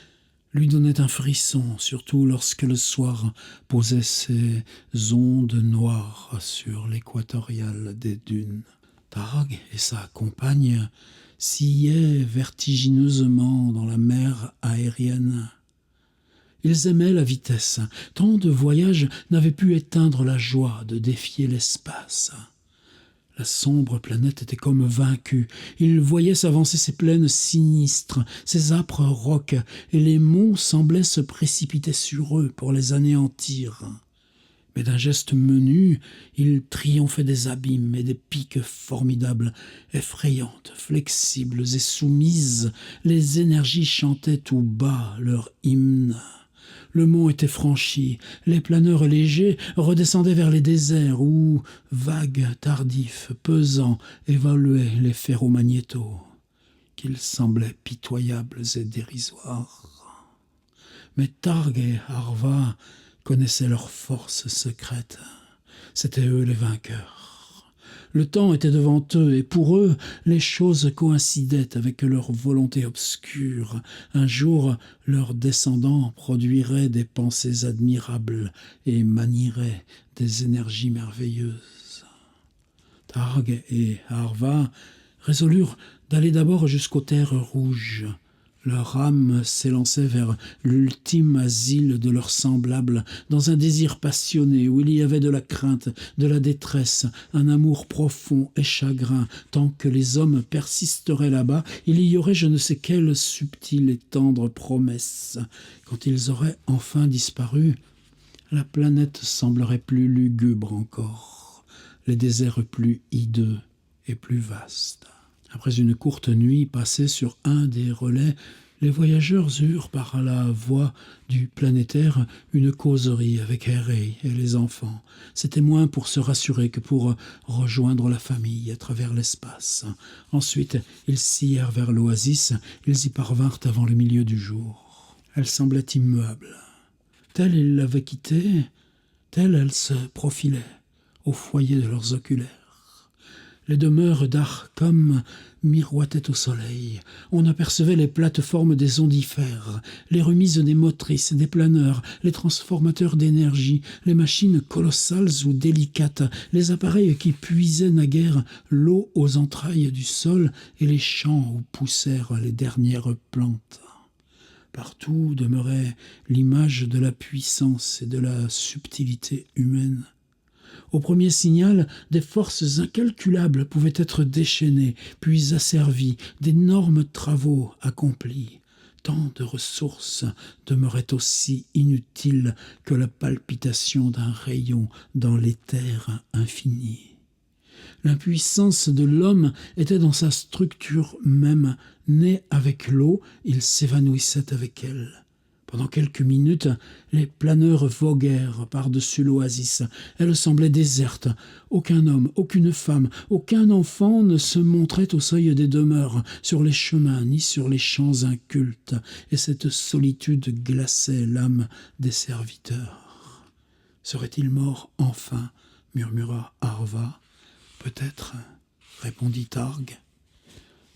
lui donnait un frisson, surtout lorsque le soir posait ses ondes noires sur l'équatorial des dunes. Targ et sa compagne sillaient vertigineusement dans la mer aérienne. Ils aimaient la vitesse. Tant de voyages n'avaient pu éteindre la joie de défier l'espace. La sombre planète était comme vaincue. Ils voyaient s'avancer ces plaines sinistres, ces âpres rocs, et les monts semblaient se précipiter sur eux pour les anéantir. Mais d'un geste menu, ils triomphaient des abîmes et des pics formidables, effrayantes, flexibles et soumises. Les énergies chantaient tout bas leur hymne. Le mont était franchi, les planeurs légers redescendaient vers les déserts où, vagues, tardifs, pesants, évoluaient les ferromagnétos, qu'ils semblaient pitoyables et dérisoires. Mais Targ et Arva connaissaient leurs forces secrètes. C'étaient eux les vainqueurs. Le temps était devant eux, et pour eux, les choses coïncidaient avec leur volonté obscure. Un jour, leurs descendants produiraient des pensées admirables et manieraient des énergies merveilleuses. Targ et Arva résolurent d'aller d'abord jusqu'aux terres rouges. Leur âme s'élançait vers l'ultime asile de leurs semblables, dans un désir passionné où il y avait de la crainte, de la détresse, un amour profond et chagrin. Tant que les hommes persisteraient là-bas, il y aurait je ne sais quelle subtile et tendre promesse. Quand ils auraient enfin disparu, la planète semblerait plus lugubre encore, les déserts plus hideux et plus vastes. Après une courte nuit passée sur un des relais, les voyageurs eurent par la voie du planétaire une causerie avec Harry et les enfants. C'était moins pour se rassurer que pour rejoindre la famille à travers l'espace. Ensuite, ils sillèrent vers l'oasis. Ils y parvinrent avant le milieu du jour. Elle semblait immuable. Telle ils l'avaient quittée, telle elle se profilait au foyer de leurs oculaires. Les demeures d'Arkham miroitaient au soleil. On apercevait les plateformes des ondifères, les remises des motrices, des planeurs, les transformateurs d'énergie, les machines colossales ou délicates, les appareils qui puisaient naguère l'eau aux entrailles du sol et les champs où poussèrent les dernières plantes. Partout demeurait l'image de la puissance et de la subtilité humaine. Au premier signal, des forces incalculables pouvaient être déchaînées, puis asservies, d'énormes travaux accomplis. Tant de ressources demeuraient aussi inutiles que la palpitation d'un rayon dans l'éther infini. L'impuissance de l'homme était dans sa structure même. Né avec l'eau, il s'évanouissait avec elle. Pendant quelques minutes, les planeurs voguèrent par-dessus l'oasis. Elle semblait déserte. Aucun homme, aucune femme, aucun enfant ne se montrait au seuil des demeures, sur les chemins ni sur les champs incultes, et cette solitude glaçait l'âme des serviteurs. « Serait-il mort enfin ?» murmura Arva. « Peut-être, » répondit Targ.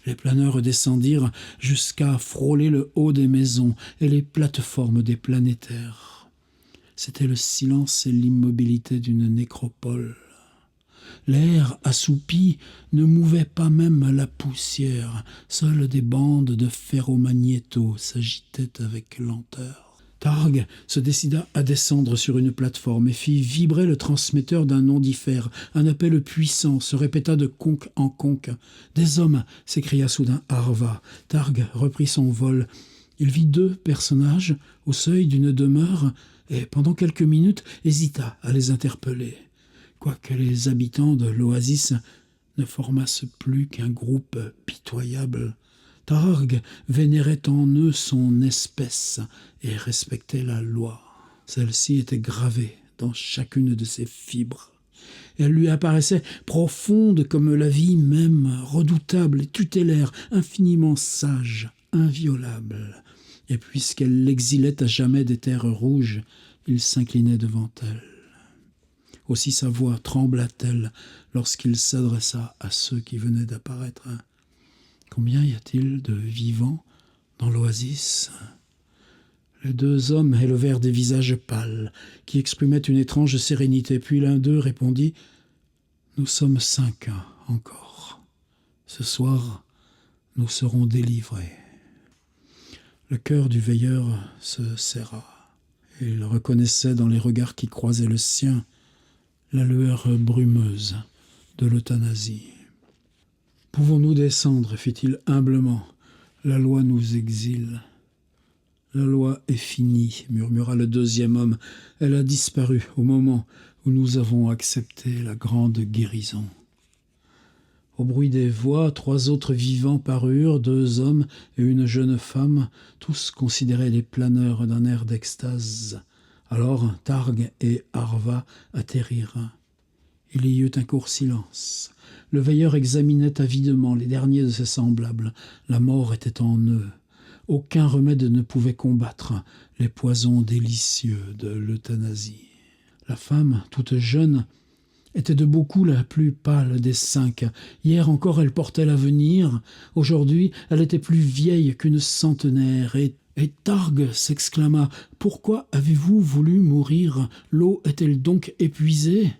Les planeurs descendirent jusqu'à frôler le haut des maisons et les plateformes des planétaires. C'était le silence et l'immobilité d'une nécropole. L'air assoupi ne mouvait pas même la poussière. Seules des bandes de ferromagnétos s'agitaient avec lenteur. Targ se décida à descendre sur une plateforme et fit vibrer le transmetteur d'un ondifère. Un appel puissant se répéta de conque en conque. « Des hommes !» s'écria soudain Arva. Targ reprit son vol. Il vit deux personnages au seuil d'une demeure et, pendant quelques minutes, hésita à les interpeller. Quoique les habitants de l'oasis ne formassent plus qu'un groupe pitoyable, Targ vénérait en eux son espèce et respectait la loi. Celle-ci était gravée dans chacune de ses fibres. Elle lui apparaissait profonde comme la vie même, redoutable et tutélaire, infiniment sage, inviolable. Et puisqu'elle l'exilait à jamais des terres rouges, il s'inclinait devant elle. Aussi sa voix trembla-t-elle lorsqu'il s'adressa à ceux qui venaient d'apparaître. « Combien y a-t-il de vivants dans l'oasis ?» Les deux hommes élevèrent des visages pâles, qui exprimaient une étrange sérénité. Puis l'un d'eux répondit « Nous sommes 5 encore. Ce soir, nous serons délivrés. » Le cœur du veilleur se serra. Il reconnaissait dans les regards qui croisaient le sien la lueur brumeuse de l'euthanasie. « Pouvons-nous descendre ?» fit-il humblement. « La loi nous exile. » « La loi est finie, » murmura le deuxième homme. « Elle a disparu au moment où nous avons accepté la grande guérison. » Au bruit des voix, 3 autres vivants parurent, 2 hommes et une jeune femme. Tous considéraient les planeurs d'un air d'extase. Alors Targ et Arva atterrirent. Il y eut un court silence. Le veilleur examinait avidement les derniers de ses semblables. La mort était en eux. Aucun remède ne pouvait combattre les poisons délicieux de l'euthanasie. La femme, toute jeune, était de beaucoup la plus pâle des 5. Hier encore, elle portait l'avenir. Aujourd'hui, elle était plus vieille qu'une centenaire. Et Targ s'exclama « Pourquoi avez-vous voulu mourir? L'eau est-elle donc épuisée ?»«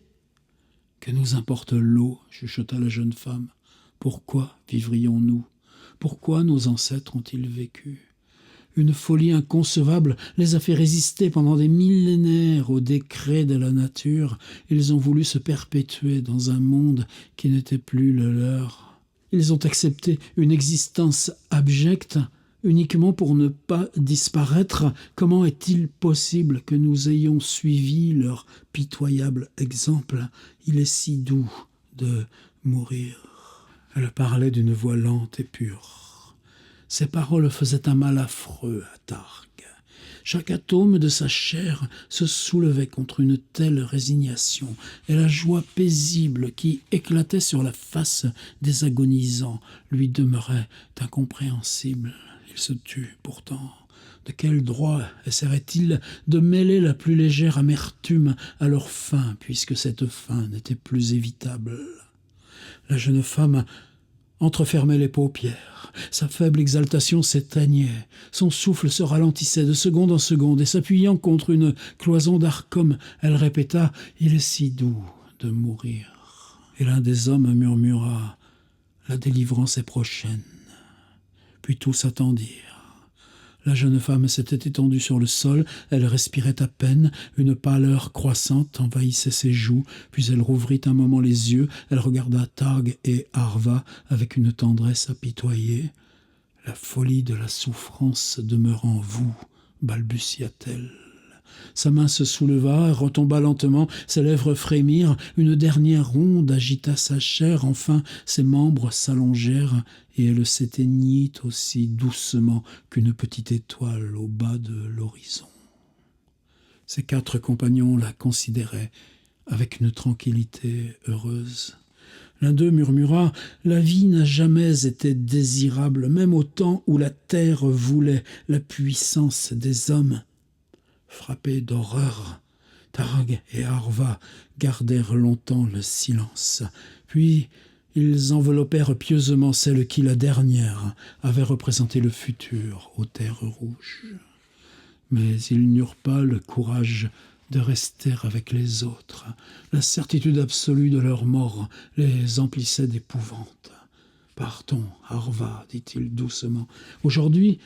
Que nous importe l'eau ?» chuchota la jeune femme. « Pourquoi vivrions-nous? Pourquoi nos ancêtres ont-ils vécu? Une folie inconcevable les a fait résister pendant des millénaires aux décrets de la nature. Ils ont voulu se perpétuer dans un monde qui n'était plus le leur. Ils ont accepté une existence abjecte uniquement pour ne pas disparaître. Comment est-il possible que nous ayons suivi leur pitoyable exemple? Il est si doux de mourir. » Elle parlait d'une voix lente et pure. Ses paroles faisaient un mal affreux à Targ. Chaque atome de sa chair se soulevait contre une telle résignation, et la joie paisible qui éclatait sur la face des agonisants lui demeurait incompréhensible. Il se tut pourtant. De quel droit essaierait-il de mêler la plus légère amertume à leur faim, puisque cette faim n'était plus évitable? La jeune femme entrefermait les paupières. Sa faible exaltation s'éteignait. Son souffle se ralentissait de seconde en seconde, et s'appuyant contre une cloison d'arcom, elle répéta « Il est si doux de mourir. » Et l'un des hommes murmura « La délivrance est prochaine. » Puis tous attendirent. La jeune femme s'était étendue sur le sol, elle respirait à peine, une pâleur croissante envahissait ses joues, puis elle rouvrit un moment les yeux, elle regarda Targ et Arva avec une tendresse apitoyée. « La folie de la souffrance demeure en vous, » balbutia-t-elle. Sa main se souleva, retomba lentement, ses lèvres frémirent, une dernière onde agita sa chair, enfin ses membres s'allongèrent et elle s'éteignit aussi doucement qu'une petite étoile au bas de l'horizon. Ses 4 compagnons la considéraient avec une tranquillité heureuse. L'un d'eux murmura « La vie n'a jamais été désirable, même au temps où la terre voulait la puissance des hommes. » Frappés d'horreur, Targ et Arva gardèrent longtemps le silence. Puis ils enveloppèrent pieusement celle qui, la dernière, avait représenté le futur aux terres rouges. Mais ils n'eurent pas le courage de rester avec les autres. La certitude absolue de leur mort les emplissait d'épouvante. « Partons, Arva, dit-il doucement. Aujourd'hui,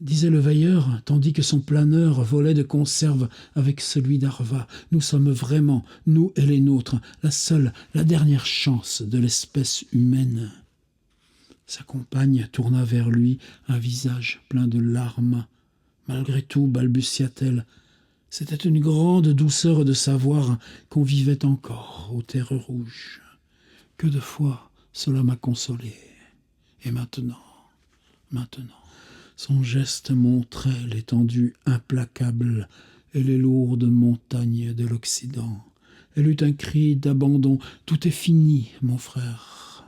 disait le veilleur, tandis que son planeur volait de conserve avec celui d'Arva. Nous sommes vraiment, nous et les nôtres, la seule, la dernière chance de l'espèce humaine. » Sa compagne tourna vers lui un visage plein de larmes. Malgré tout, balbutia-t-elle, c'était une grande douceur de savoir qu'on vivait encore aux terres rouges. Que de fois cela m'a consolée. Et maintenant, maintenant. Son geste montrait l'étendue implacable et les lourdes montagnes de l'Occident. Elle eut un cri d'abandon. « Tout est fini, mon frère. »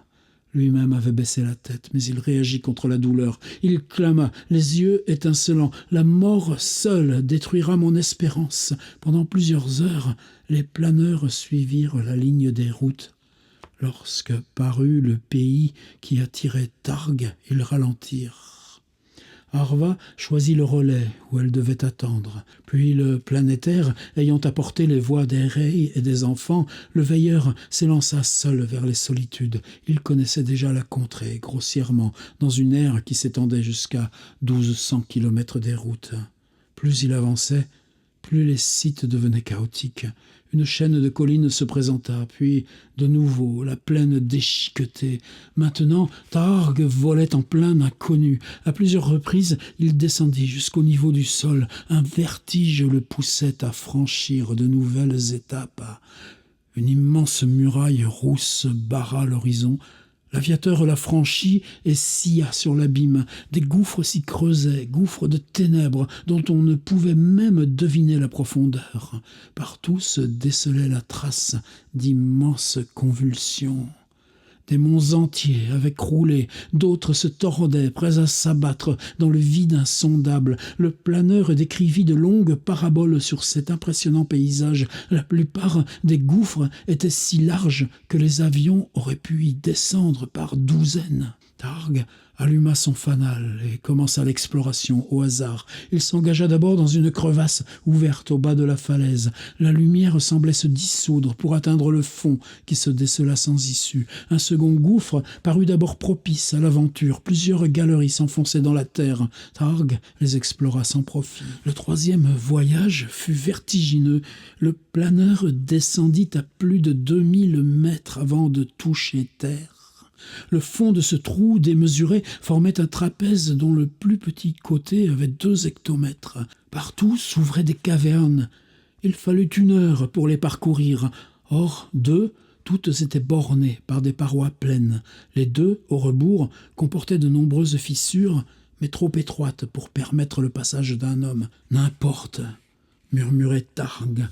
Lui-même avait baissé la tête, mais il réagit contre la douleur. Il clama, les yeux étincelants. « La mort seule détruira mon espérance. » Pendant plusieurs heures, les planeurs suivirent la ligne des routes. Lorsque parut le pays qui attirait Targ, ils ralentirent. Arva choisit le relais où elle devait attendre. Puis le planétaire, ayant apporté les voix des reys et des enfants, le veilleur s'élança seul vers les solitudes. Il connaissait déjà la contrée, grossièrement, dans une aire qui s'étendait jusqu'à 1200 kilomètres des routes. Plus il avançait, plus les sites devenaient chaotiques. Une chaîne de collines se présenta, puis de nouveau la plaine déchiquetée. Maintenant, Targ volait en plein inconnu. À plusieurs reprises, il descendit jusqu'au niveau du sol. Un vertige le poussait à franchir de nouvelles étapes. Une immense muraille rousse barra l'horizon. L'aviateur la franchit et scia sur l'abîme. Des gouffres s'y creusaient, gouffres de ténèbres dont on ne pouvait même deviner la profondeur. Partout se décelait la trace d'immenses convulsions. Des monts entiers avaient croulé, d'autres se tordaient, prêts à s'abattre dans le vide insondable. Le planeur décrivit de longues paraboles sur cet impressionnant paysage. La plupart des gouffres étaient si larges que les avions auraient pu y descendre par douzaines. Targ alluma son fanal et commença l'exploration au hasard. Il s'engagea d'abord dans une crevasse ouverte au bas de la falaise. La lumière semblait se dissoudre pour atteindre le fond qui se décela sans issue. Un second gouffre parut d'abord propice à l'aventure. Plusieurs galeries s'enfonçaient dans la terre. Targ les explora sans profit. Le troisième voyage fut vertigineux. Le planeur descendit à plus de 2000 mètres avant de toucher terre. Le fond de ce trou démesuré formait un trapèze dont le plus petit côté avait 2 hectomètres. Partout s'ouvraient des cavernes. Il fallut 1 heure pour les parcourir. Or, 2, toutes étaient bornées par des parois pleines. Les 2, au rebours, comportaient de nombreuses fissures, mais trop étroites pour permettre le passage d'un homme. « N'importe » murmurait Targ,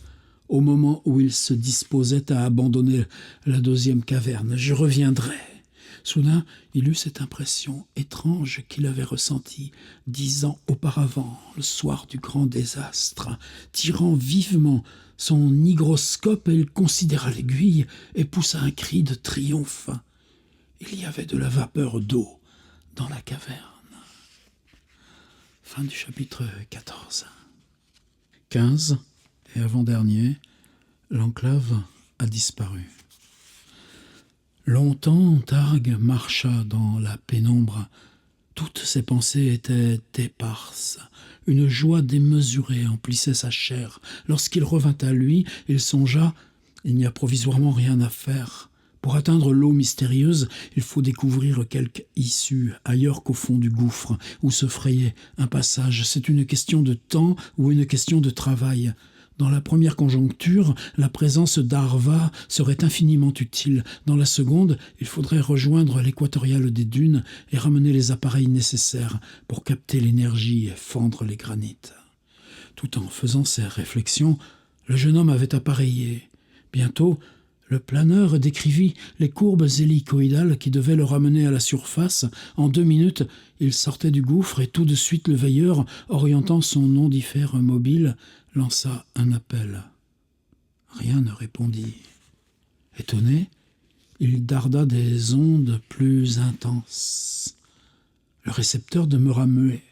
au moment où il se disposait à abandonner la 2e caverne. « Je reviendrai. » Soudain, il eut cette impression étrange qu'il avait ressentie 10 ans auparavant, le soir du grand désastre. Tirant vivement son hygroscope, il considéra l'aiguille et poussa un cri de triomphe. Il y avait de la vapeur d'eau dans la caverne. Fin du chapitre 14. 15, et avant-dernier, l'enclave a disparu. Longtemps, Targ marcha dans la pénombre. Toutes ses pensées étaient éparses. Une joie démesurée emplissait sa chair. Lorsqu'il revint à lui, il songea « Il n'y a provisoirement rien à faire. Pour atteindre l'eau mystérieuse, il faut découvrir quelque issue ailleurs qu'au fond du gouffre, où se frayait un passage. C'est une question de temps ou une question de travail. » Dans la première conjoncture, la présence d'Arva serait infiniment utile. Dans la seconde, il faudrait rejoindre l'équatoriale des dunes et ramener les appareils nécessaires pour capter l'énergie et fendre les granites. Tout en faisant ces réflexions, le jeune homme avait appareillé. Bientôt, le planeur décrivit les courbes hélicoïdales qui devaient le ramener à la surface. En 2 minutes, il sortait du gouffre et tout de suite le veilleur, orientant son ondifère mobile, lança un appel. Rien ne répondit. Étonné, il darda des ondes plus intenses. Le récepteur demeura muet.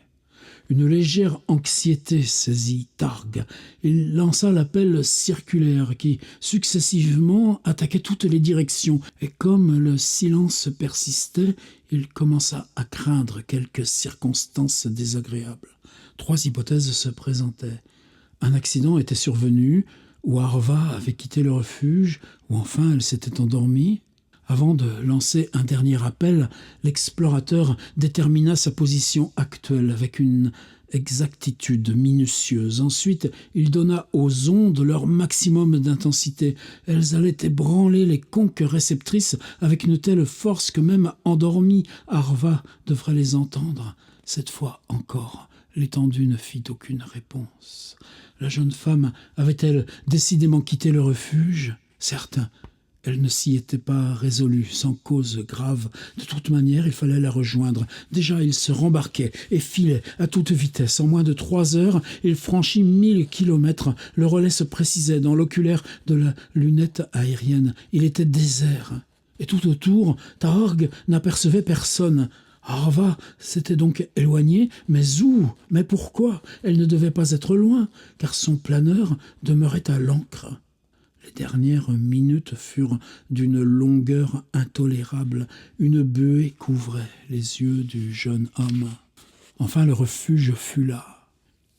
Une légère anxiété saisit Targ. Il lança l'appel circulaire qui, successivement, attaquait toutes les directions. Et comme le silence persistait, il commença à craindre quelques circonstances désagréables. 3 hypothèses se présentaient. Un accident était survenu, ou Arva avait quitté le refuge, ou enfin elle s'était endormie. Avant de lancer un dernier appel, l'explorateur détermina sa position actuelle avec une exactitude minutieuse. Ensuite, il donna aux ondes leur maximum d'intensité. Elles allaient ébranler les conques réceptrices avec une telle force que même endormi, Arva devrait les entendre. Cette fois encore, l'étendue ne fit aucune réponse. La jeune femme avait-elle décidément quitté le refuge ? Certes, elle ne s'y était pas résolue, sans cause grave. De toute manière, il fallait la rejoindre. Déjà, il se rembarquait et filait à toute vitesse. En moins de 3 heures, il franchit 1000 kilomètres. Le relais se précisait dans l'oculaire de la lunette aérienne. Il était désert. Et tout autour, Taorg n'apercevait personne. Arva s'était donc éloignée, mais où ? Mais pourquoi ? Elle ne devait pas être loin, car son planeur demeurait à l'ancre. Les dernières minutes furent d'une longueur intolérable. Une buée couvrait les yeux du jeune homme. Enfin, le refuge fut là.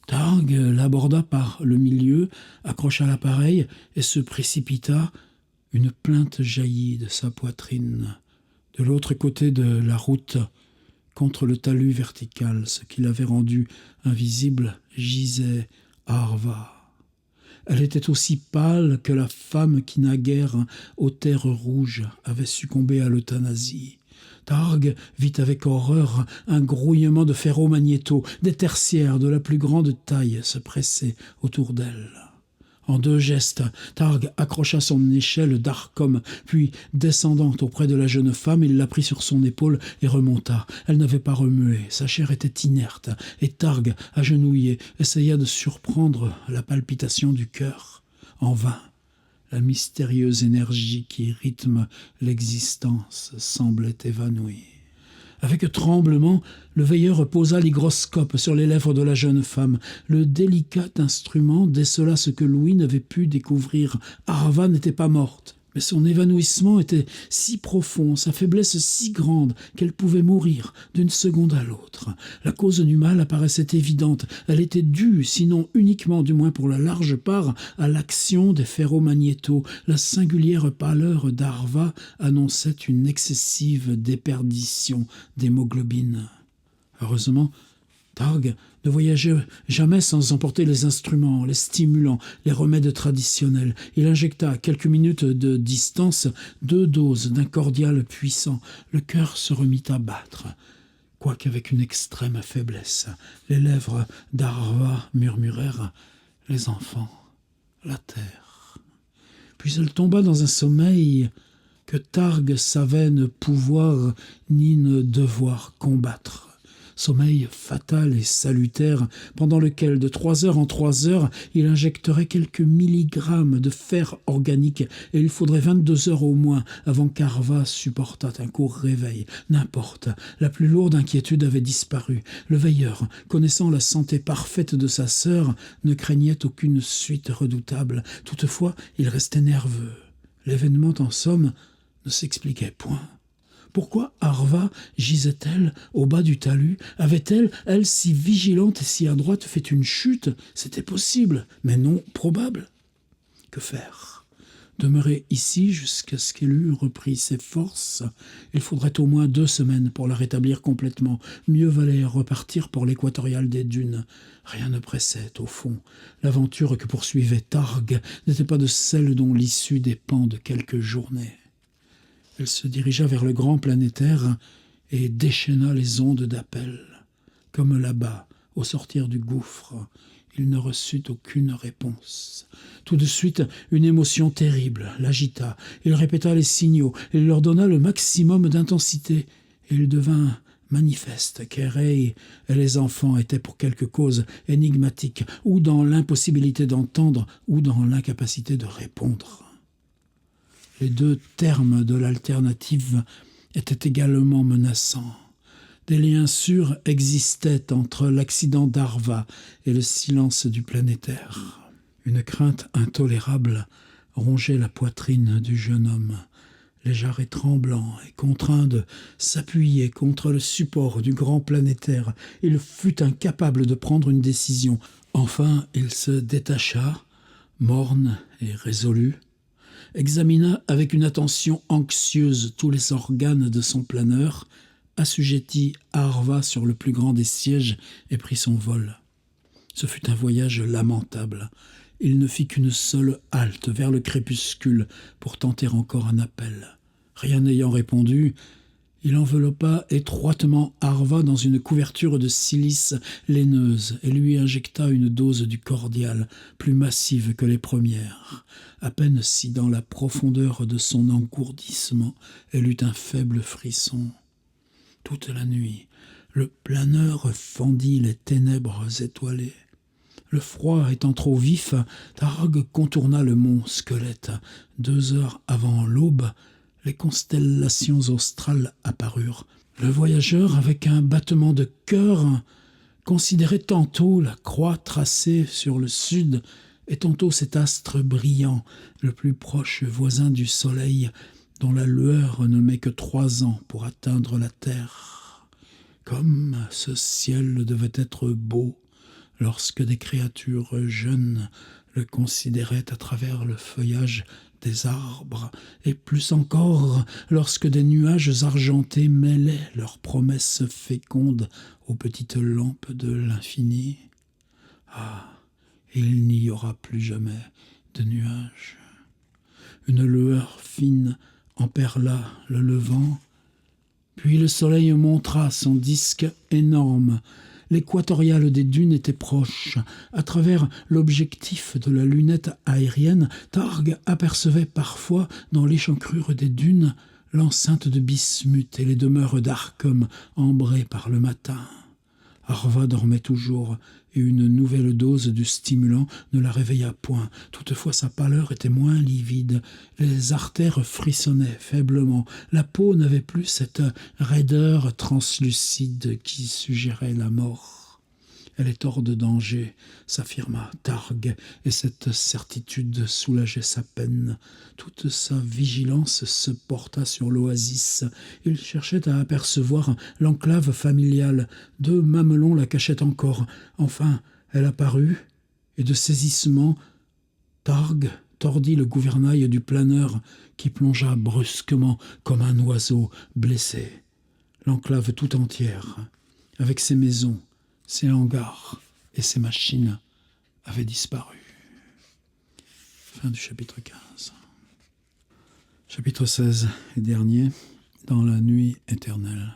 Taorg l'aborda par le milieu, accrocha l'appareil et se précipita. Une plainte jaillit de sa poitrine. De l'autre côté de la route, contre le talus vertical, ce qui l'avait rendu invisible, gisait Arva. Elle était aussi pâle que la femme qui naguère, aux terres rouges, avait succombé à l'euthanasie. Taorg vit avec horreur un grouillement de ferromagnéto. Des tertiaires de la plus grande taille se pressaient autour d'elle. En 2 gestes, Taorg accrocha son échelle d'Arcom, puis, descendant auprès de la jeune femme, il la prit sur son épaule et remonta. Elle n'avait pas remué, sa chair était inerte, et Taorg, agenouillé, essaya de surprendre la palpitation du cœur. En vain. La mystérieuse énergie qui rythme l'existence semblait évanouie. Avec tremblement, le veilleur posa l'hygroscope sur les lèvres de la jeune femme. Le délicat instrument décela ce que Louis n'avait pu découvrir. Arva n'était pas morte, mais son évanouissement était si profond, sa faiblesse si grande, qu'elle pouvait mourir d'une seconde à l'autre. La cause du mal apparaissait évidente. Elle était due, sinon uniquement, du moins pour la large part, à l'action des ferromagnétos. La singulière pâleur d'Arva annonçait une excessive déperdition d'hémoglobine. Heureusement, Taorg ne voyageait jamais sans emporter les instruments, les stimulants, les remèdes traditionnels. Il injecta à quelques minutes de distance 2 doses d'un cordial puissant. Le cœur se remit à battre, quoiqu'avec une extrême faiblesse. Les lèvres d'Arva murmurèrent « Les enfants, la terre ». Puis elle tomba dans un sommeil que Taorg savait ne pouvoir ni ne devoir combattre. Sommeil fatal et salutaire, pendant lequel, de 3 heures en 3 heures, il injecterait quelques milligrammes de fer organique, et il faudrait 22 heures au moins avant qu'Arva supportât un court réveil. N'importe, la plus lourde inquiétude avait disparu. Le veilleur, connaissant la santé parfaite de sa sœur, ne craignait aucune suite redoutable. Toutefois, il restait nerveux. L'événement, en somme, ne s'expliquait point. Pourquoi Arva gisait-elle au bas du talus ? Avait-elle, elle, si vigilante et si adroite, fait une chute ? C'était possible, mais non probable. Que faire ? Demeurer ici jusqu'à ce qu'elle eût repris ses forces ? Il faudrait au moins 2 semaines pour la rétablir complètement. Mieux valait repartir pour l'équatorial des dunes. Rien ne pressait, au fond. L'aventure que poursuivait Taorg n'était pas de celle dont l'issue dépend de quelques journées. Elle se dirigea vers le grand planétaire et déchaîna les ondes d'appel. Comme là-bas, au sortir du gouffre, il ne reçut aucune réponse. Tout de suite, une émotion terrible l'agita. Il répéta les signaux, il leur donna le maximum d'intensité, et il devint manifeste qu'Erei et les enfants étaient pour quelque cause énigmatique, ou dans l'impossibilité d'entendre, ou dans l'incapacité de répondre. Les 2 termes de l'alternative étaient également menaçants. Des liens sûrs existaient entre l'accident d'Arva et le silence du planétaire. Une crainte intolérable rongeait la poitrine du jeune homme. Léger et tremblant et contraint de s'appuyer contre le support du grand planétaire, il fut incapable de prendre une décision. Enfin, il se détacha, morne et résolu, examina avec une attention anxieuse tous les organes de son planeur, assujettit Arva sur le plus grand des sièges et prit son vol. Ce fut un voyage lamentable. Il ne fit qu'une seule halte vers le crépuscule pour tenter encore un appel. Rien n'ayant répondu, il enveloppa étroitement Arva dans une couverture de silice laineuse et lui injecta une dose du cordial, plus massive que les premières. À peine si dans la profondeur de son engourdissement, elle eut un faible frisson. Toute la nuit, le planeur fendit les ténèbres étoilées. Le froid étant trop vif, Targ contourna le mont Squelette. 2 heures avant l'aube, les constellations australes apparurent. Le voyageur, avec un battement de cœur, considérait tantôt la croix tracée sur le sud et tantôt cet astre brillant, le plus proche voisin du soleil, dont la lueur ne met que 3 ans pour atteindre la terre. Comme ce ciel devait être beau lorsque des créatures jeunes le considéraient à travers le feuillage des arbres, et plus encore lorsque des nuages argentés mêlaient leurs promesses fécondes aux petites lampes de l'infini. Ah, il n'y aura plus jamais de nuages. Une lueur fine emperla le levant, puis le soleil montra son disque énorme. L'équatoriale des dunes était proche. À travers l'objectif de la lunette aérienne, Targ apercevait parfois, dans l'échancrure des dunes, l'enceinte de bismuth et les demeures d'Arkham ambrées par le matin. Arva dormait toujours, et une nouvelle dose du stimulant ne la réveilla point. Toutefois, sa pâleur était moins livide. Les artères frissonnaient faiblement. La peau n'avait plus cette raideur translucide qui suggérait la mort. Elle est hors de danger, s'affirma Targ, et cette certitude soulageait sa peine. Toute sa vigilance se porta sur l'oasis. Il cherchait à apercevoir l'enclave familiale. 2 mamelons la cachaient encore. Enfin, elle apparut, et de saisissement, Targ tordit le gouvernail du planeur qui plongea brusquement comme un oiseau blessé. L'enclave tout entière, avec ses maisons, ses hangars et ses machines avaient disparu. Fin du chapitre 15. Chapitre 16 et dernier, dans la nuit éternelle.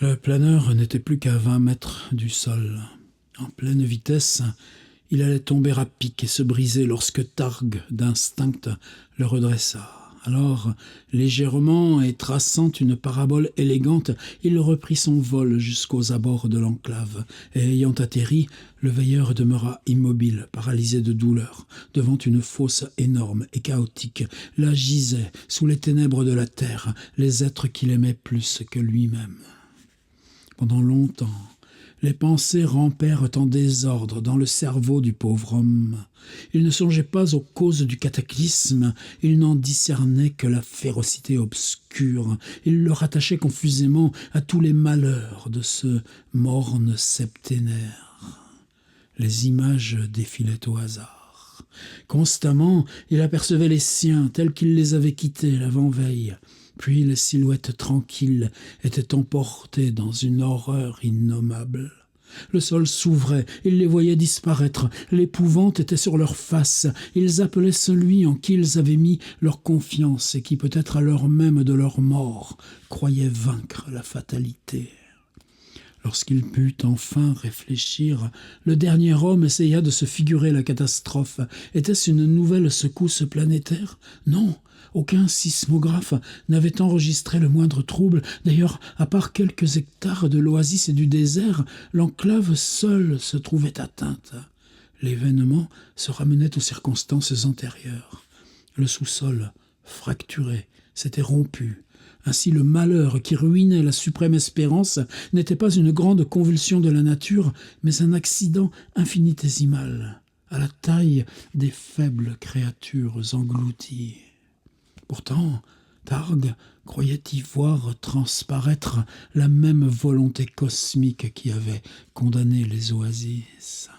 Le planeur n'était plus qu'à 20 mètres du sol. En pleine vitesse, il allait tomber à pic et se briser lorsque Targ, d'instinct, le redressa. Alors, légèrement et traçant une parabole élégante, il reprit son vol jusqu'aux abords de l'enclave, et ayant atterri, le veilleur demeura immobile, paralysé de douleur, devant une fosse énorme et chaotique. Là gisaient, sous les ténèbres de la terre, les êtres qu'il aimait plus que lui-même. Pendant longtemps, les pensées rampèrent en désordre dans le cerveau du pauvre homme. Il ne songeait pas aux causes du cataclysme, il n'en discernait que la férocité obscure. Il le rattachait confusément à tous les malheurs de ce morne septénaire. Les images défilaient au hasard. Constamment, il apercevait les siens tels qu'il les avait quittés l'avant-veille. Puis les silhouettes tranquilles étaient emportées dans une horreur innommable. Le sol s'ouvrait, il les voyait disparaître, l'épouvante était sur leurs faces, ils appelaient celui en qui ils avaient mis leur confiance et qui, peut-être à l'heure même de leur mort, croyait vaincre la fatalité. Lorsqu'il put enfin réfléchir, le dernier homme essaya de se figurer la catastrophe. Était-ce une nouvelle secousse planétaire ? Non. Aucun sismographe n'avait enregistré le moindre trouble. D'ailleurs, à part quelques hectares de l'oasis et du désert, l'enclave seule se trouvait atteinte. L'événement se ramenait aux circonstances antérieures. Le sous-sol, fracturé, s'était rompu. Ainsi, le malheur qui ruinait la suprême espérance n'était pas une grande convulsion de la nature, mais un accident infinitésimal, à la taille des faibles créatures englouties. Pourtant, Targ croyait y voir transparaître la même volonté cosmique qui avait condamné les oasis.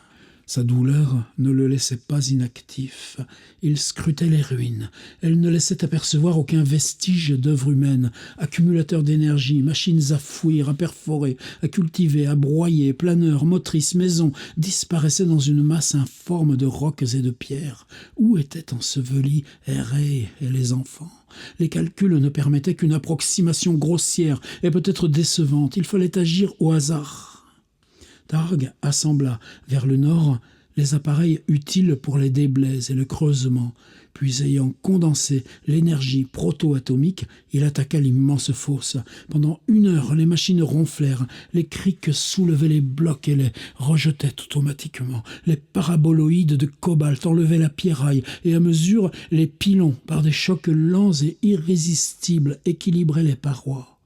Sa douleur ne le laissait pas inactif. Il scrutait les ruines. Elle ne laissait apercevoir aucun vestige d'œuvre humaine. Accumulateurs d'énergie, machines à fouir, à perforer, à cultiver, à broyer, planeurs, motrices, maisons, disparaissaient dans une masse informe de rocs et de pierres. Où étaient ensevelis Errey et les enfants? Les calculs ne permettaient qu'une approximation grossière et peut-être décevante. Il fallait agir au hasard. Targ assembla vers le nord les appareils utiles pour les déblais et le creusement, puis ayant condensé l'énergie proto-atomique, il attaqua l'immense fosse. Pendant 1 heure, les machines ronflèrent, les crics soulevaient les blocs et les rejetaient automatiquement. Les paraboloïdes de cobalt enlevaient la pierraille, et à mesure, les pilons, par des chocs lents et irrésistibles, équilibraient les parois.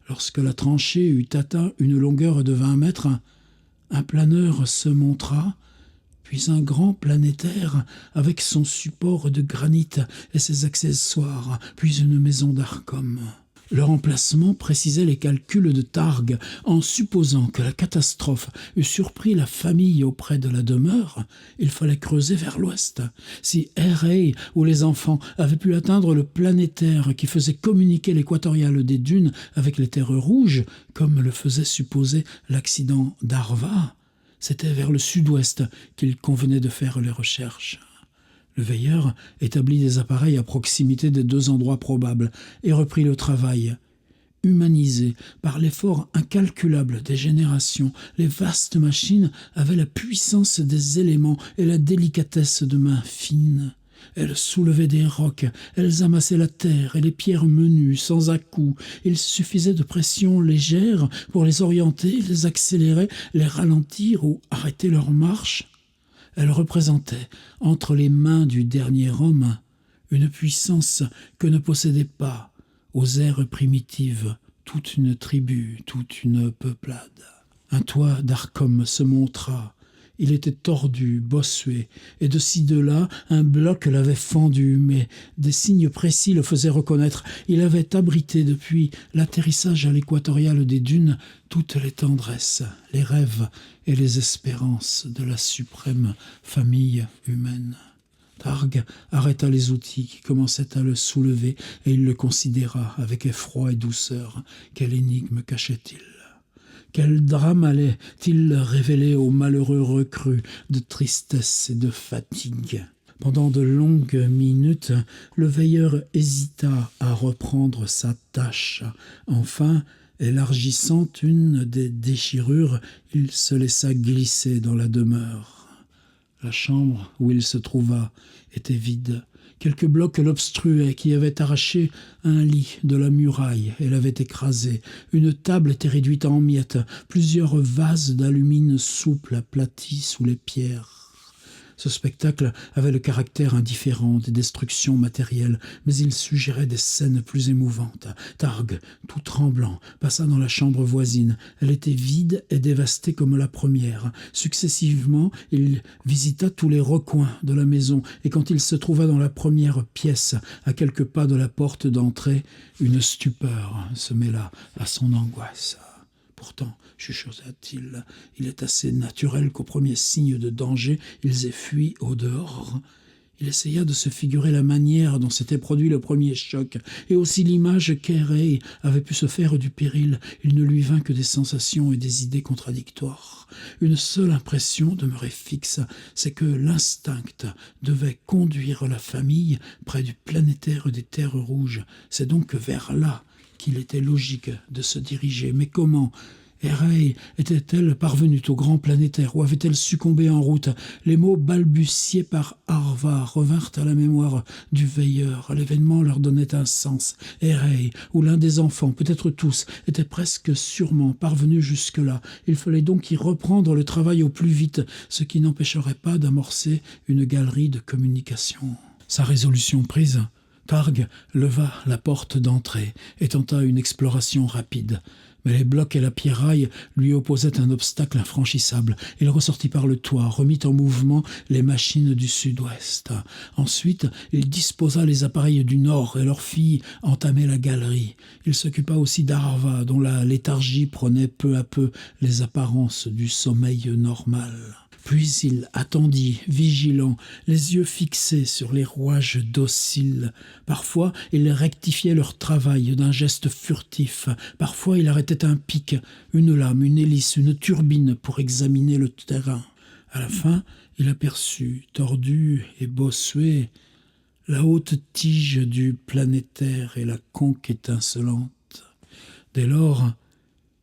Lorsque la tranchée eut atteint une longueur de 20 mètres, un planeur se montra, puis un grand planétaire avec son support de granit et ses accessoires, puis une maison d'Arkham. Leur emplacement précisait les calculs de Targ. En supposant que la catastrophe eût surpris la famille auprès de la demeure, il fallait creuser vers l'ouest. Si Errey ou les enfants avaient pu atteindre le planétaire qui faisait communiquer l'équatoriale des dunes avec les terres rouges, comme le faisait supposer l'accident d'Arva, c'était vers le sud-ouest qu'il convenait de faire les recherches. Le veilleur établit des appareils à proximité des 2 endroits probables et reprit le travail. Humanisées par l'effort incalculable des générations, les vastes machines avaient la puissance des éléments et la délicatesse de mains fines. Elles soulevaient des rocs, elles amassaient la terre et les pierres menues, sans à-coups. Il suffisait de pressions légères pour les orienter, les accélérer, les ralentir ou arrêter leur marche. Elle représentait, entre les mains du dernier homme, une puissance que ne possédait pas, aux ères primitives, toute une tribu, toute une peuplade. Un toit d'Arkham se montra. Il était tordu, bossué, et de ci de là, un bloc l'avait fendu, mais des signes précis le faisaient reconnaître. Il avait abrité depuis l'atterrissage à l'équatoriale des dunes toutes les tendresses, les rêves et les espérances de la suprême famille humaine. Targ arrêta les outils qui commençaient à le soulever, et il le considéra avec effroi et douceur. Quelle énigme cachait-il ? Quel drame allait-il révéler aux malheureux recrues de tristesse et de fatigue? Pendant de longues minutes, le veilleur hésita à reprendre sa tâche. Enfin, élargissant une des déchirures, il se laissa glisser dans la demeure. La chambre où il se trouva était vide. Quelques blocs l'obstruaient, qui avaient arraché un lit de la muraille et l'avaient écrasé. Une table était réduite en miettes, plusieurs vases d'alumine souple aplatis sous les pierres. Ce spectacle avait le caractère indifférent des destructions matérielles, mais il suggérait des scènes plus émouvantes. Targ, tout tremblant, passa dans la chambre voisine. Elle était vide et dévastée comme la première. Successivement, il visita tous les recoins de la maison, et quand il se trouva dans la première pièce, à quelques pas de la porte d'entrée, une stupeur se mêla à son angoisse. Pourtant, chuchota-t-il, il est assez naturel qu'au premier signe de danger, ils aient fui au dehors. Il essaya de se figurer la manière dont s'était produit le premier choc, et aussi l'image qu'Errey avait pu se faire du péril. Il ne lui vint que des sensations et des idées contradictoires. Une seule impression demeurait fixe, c'est que l'instinct devait conduire la famille près du planétaire des terres rouges. C'est donc vers là qu'il était logique de se diriger. Mais comment ? Errey était-elle parvenue au grand planétaire ou avait-elle succombé en route? Les mots balbutiés par Arva revinrent à la mémoire du veilleur. L'événement leur donnait un sens. Errey, ou l'un des enfants, peut-être tous, étaient presque sûrement parvenus jusque-là. Il fallait donc y reprendre le travail au plus vite, ce qui n'empêcherait pas d'amorcer une galerie de communication. Sa résolution prise, Targ leva la porte d'entrée et tenta une exploration rapide. Mais les blocs et la pierraille lui opposaient un obstacle infranchissable. Il ressortit par le toit, remit en mouvement les machines du sud-ouest. Ensuite, il disposa les appareils du nord et leur fit entamer la galerie. Il s'occupa aussi d'Arva, dont la léthargie prenait peu à peu les apparences du sommeil normal. Puis il attendit, vigilant, les yeux fixés sur les rouages dociles. Parfois, il rectifiait leur travail d'un geste furtif. Parfois, il arrêtait un pic, une lame, une hélice, une turbine pour examiner le terrain. À la fin, il aperçut, tordue et bossuée, la haute tige du planétaire et la conque étincelante. Dès lors,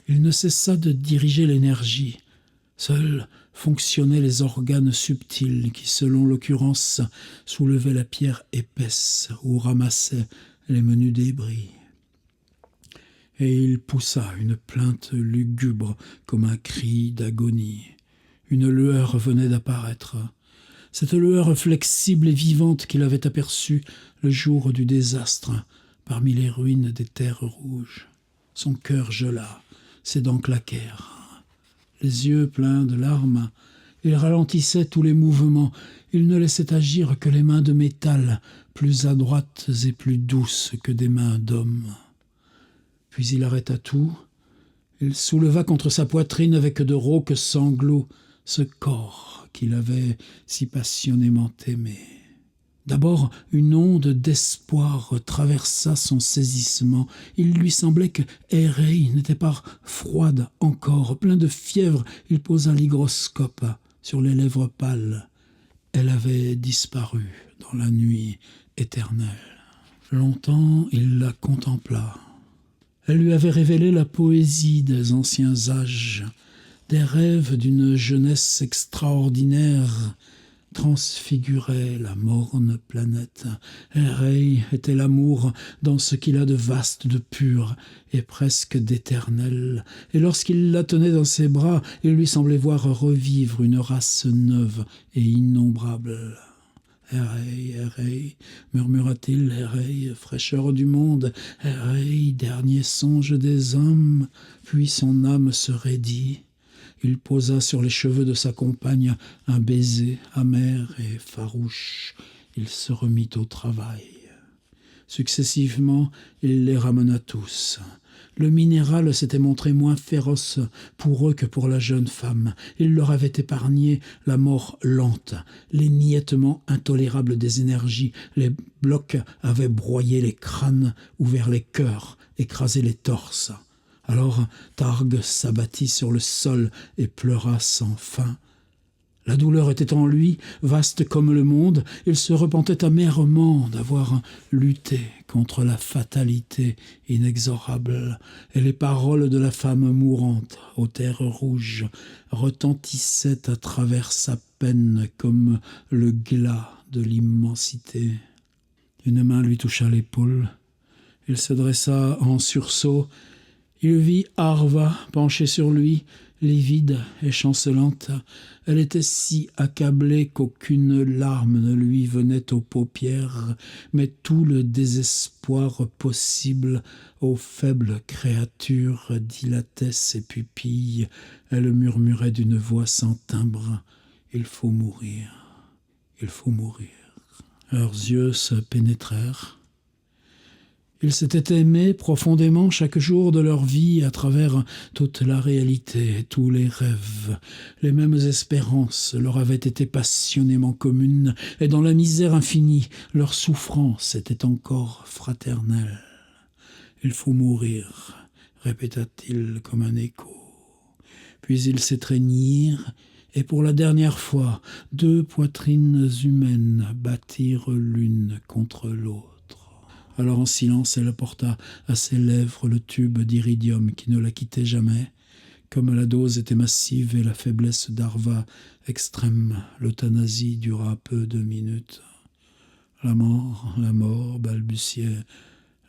il ne cessa de diriger l'énergie. Seuls fonctionnaient les organes subtils qui, selon l'occurrence, soulevaient la pierre épaisse ou ramassaient les menus débris. Et il poussa une plainte lugubre comme un cri d'agonie. Une lueur venait d'apparaître. Cette lueur flexible et vivante qu'il avait aperçue le jour du désastre, parmi les ruines des terres rouges. Son cœur gela, ses dents claquèrent. Les yeux pleins de larmes, il ralentissait tous les mouvements. Il ne laissait agir que les mains de métal, plus adroites et plus douces que des mains d'homme. Puis il arrêta tout. Il souleva contre sa poitrine avec de rauques sanglots ce corps qu'il avait si passionnément aimé. D'abord, une onde d'espoir traversa son saisissement. Il lui semblait que Airey n'était pas froide encore. Plein de fièvre, il posa l'hygroscope sur les lèvres pâles. Elle avait disparu dans la nuit éternelle. Longtemps, il la contempla. Elle lui avait révélé la poésie des anciens âges, des rêves d'une jeunesse extraordinaire, transfigurait la morne planète. Airey était l'amour dans ce qu'il a de vaste, de pur et presque d'éternel. Et lorsqu'il la tenait dans ses bras, il lui semblait voir revivre une race neuve et innombrable. Airey, Airey, murmura-t-il, Airey, fraîcheur du monde, Airey, dernier songe des hommes. Puis son âme se raidit. Il posa sur les cheveux de sa compagne un baiser amer et farouche. Il se remit au travail. Successivement, il les ramena tous. Le minéral s'était montré moins féroce pour eux que pour la jeune femme. Il leur avait épargné la mort lente, l'émiettement intolérable des énergies. Les blocs avaient broyé les crânes, ouvert les cœurs, écrasé les torses. Alors Targ s'abattit sur le sol et pleura sans fin. La douleur était en lui, vaste comme le monde. Il se repentait amèrement d'avoir lutté contre la fatalité inexorable. Et les paroles de la femme mourante aux terres rouges retentissaient à travers sa peine comme le glas de l'immensité. Une main lui toucha l'épaule. Il se dressa en sursaut. Il vit Arva penchée sur lui, livide et chancelante. Elle était si accablée qu'aucune larme ne lui venait aux paupières, mais tout le désespoir possible aux faibles créatures dilatait ses pupilles. Elle murmurait d'une voix sans timbre « Il faut mourir, il faut mourir ». Leurs yeux se pénétrèrent. Ils s'étaient aimés profondément chaque jour de leur vie à travers toute la réalité, tous les rêves. Les mêmes espérances leur avaient été passionnément communes, et dans la misère infinie, leur souffrance était encore fraternelle. « Il faut mourir », répéta-t-il comme un écho. Puis ils s'étreignirent, et pour la dernière fois, deux poitrines humaines battirent l'une contre l'autre. Alors en silence, elle porta à ses lèvres le tube d'iridium qui ne la quittait jamais. Comme la dose était massive et la faiblesse d'Arva extrême, l'euthanasie dura peu de minutes. La mort, balbutiait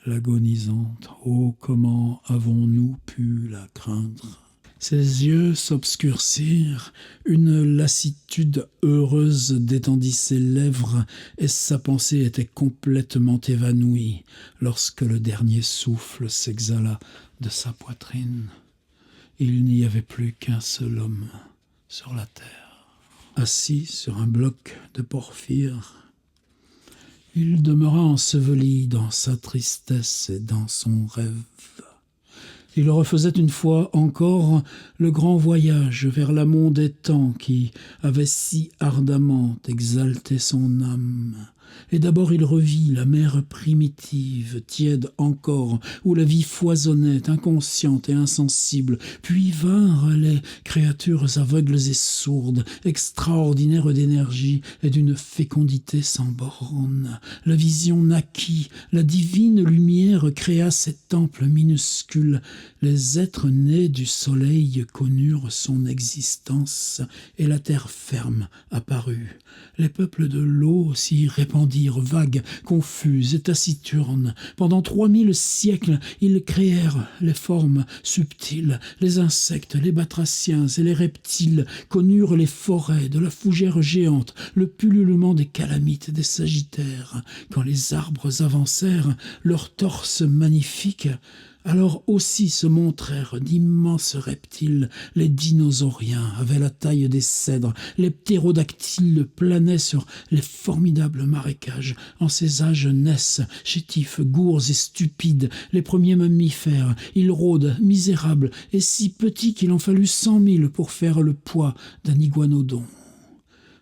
l'agonisante. Oh, comment avons-nous pu la craindre ? Ses yeux s'obscurcirent, une lassitude heureuse détendit ses lèvres, et sa pensée était complètement évanouie lorsque le dernier souffle s'exhala de sa poitrine. Il n'y avait plus qu'un seul homme sur la terre. Assis sur un bloc de porphyre, il demeura enseveli dans sa tristesse et dans son rêve. Il refaisait une fois encore le grand voyage vers l'amont des temps qui avait si ardemment exalté son âme. Et d'abord il revit la mer primitive, tiède encore, où la vie foisonnait, inconsciente et insensible. Puis vinrent les créatures aveugles et sourdes, extraordinaires d'énergie et d'une fécondité sans bornes. La vision naquit, la divine lumière créa ces temples minuscules. Les êtres nés du soleil connurent son existence, et la terre ferme apparut. Les peuples de l'eau s'y répandirent, vagues, confuses et taciturnes. Pendant 3000 siècles, ils créèrent les formes subtiles. Les insectes, les batraciens et les reptiles connurent les forêts de la fougère géante, le pullulement des calamites, des sagittaires. Quand les arbres avancèrent, leurs torses magnifiques, alors aussi se montrèrent d'immenses reptiles. Les dinosauriens avaient la taille des cèdres, les ptérodactyles planaient sur les formidables marécages. En ces âges naissent, chétifs, gourds et stupides, les premiers mammifères. Ils rôdent, misérables, et si petits qu'il en fallut 100 000 pour faire le poids d'un iguanodon.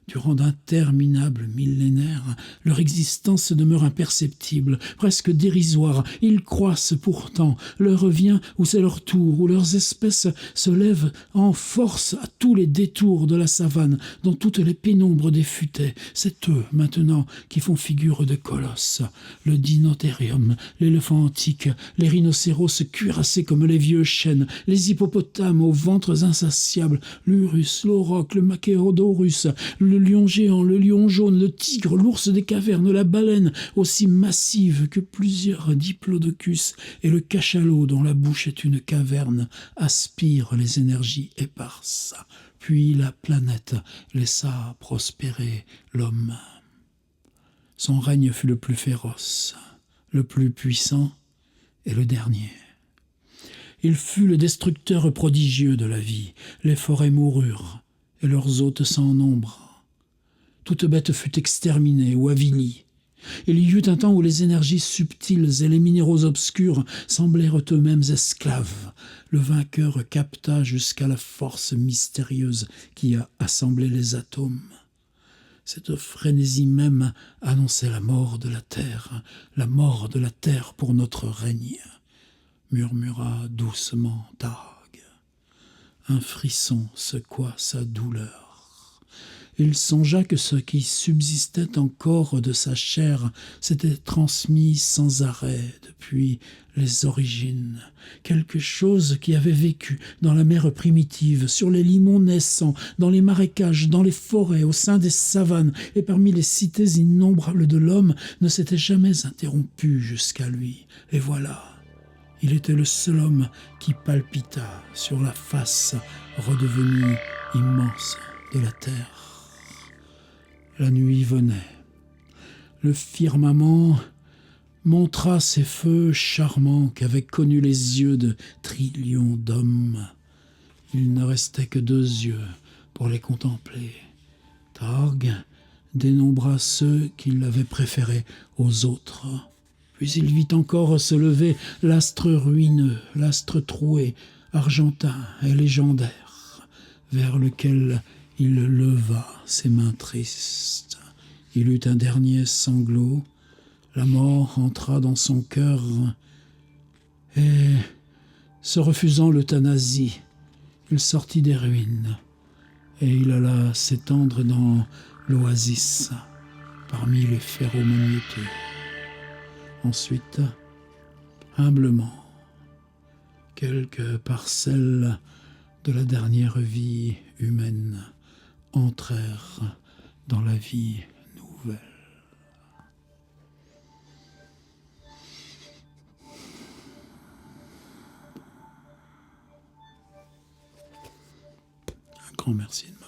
Durant d'interminables millénaires, leur existence demeure imperceptible, presque dérisoire. Ils croissent pourtant, leur vient où c'est leur tour, où leurs espèces se lèvent en force à tous les détours de la savane, dans toutes les pénombres des futaies. C'est eux, maintenant, qui font figure de colosses. Le dinothérium, l'éléphant antique, les rhinocéros cuirassés comme les vieux chênes, les hippopotames aux ventres insatiables, l'urus, l'auroch, le macérodorus, le lion géant, le lion jaune, le tigre, l'ours des cavernes, la baleine, aussi massive que plusieurs diplodocus, et le cachalot dont la bouche est une caverne, aspire les énergies éparses. Puis la planète laissa prospérer l'homme. Son règne fut le plus féroce, le plus puissant et le dernier. Il fut le destructeur prodigieux de la vie. Les forêts moururent, et leurs hôtes sans nombre. Toute bête fut exterminée ou avilie. Il y eut un temps où les énergies subtiles et les minéraux obscurs semblèrent eux-mêmes esclaves. Le vainqueur capta jusqu'à la force mystérieuse qui a assemblé les atomes. Cette frénésie même annonçait la mort de la mort de la terre pour notre règne, murmura doucement Targ. Un frisson secoua sa douleur. Il songea que ce qui subsistait encore de sa chair s'était transmis sans arrêt depuis les origines. Quelque chose qui avait vécu dans la mer primitive, sur les limons naissants, dans les marécages, dans les forêts, au sein des savanes et parmi les cités innombrables de l'homme, ne s'était jamais interrompu jusqu'à lui. Et voilà, il était le seul homme qui palpita sur la face redevenue immense de la terre. La nuit venait. Le firmament montra ces feux charmants qu'avaient connus les yeux de trillions d'hommes. Il ne restait que 2 yeux pour les contempler. Targ dénombra ceux qu'il avait préférés aux autres. Puis il vit encore se lever l'astre ruineux, l'astre troué, argentin et légendaire, vers lequel il leva ses mains tristes. Il eut un dernier sanglot. La mort entra dans son cœur et, se refusant l'euthanasie, il sortit des ruines et il alla s'étendre dans l'oasis parmi les ferro-magnéteux. Ensuite, humblement, quelques parcelles de la dernière vie humaine entrèrent dans la vie nouvelle. Un grand merci de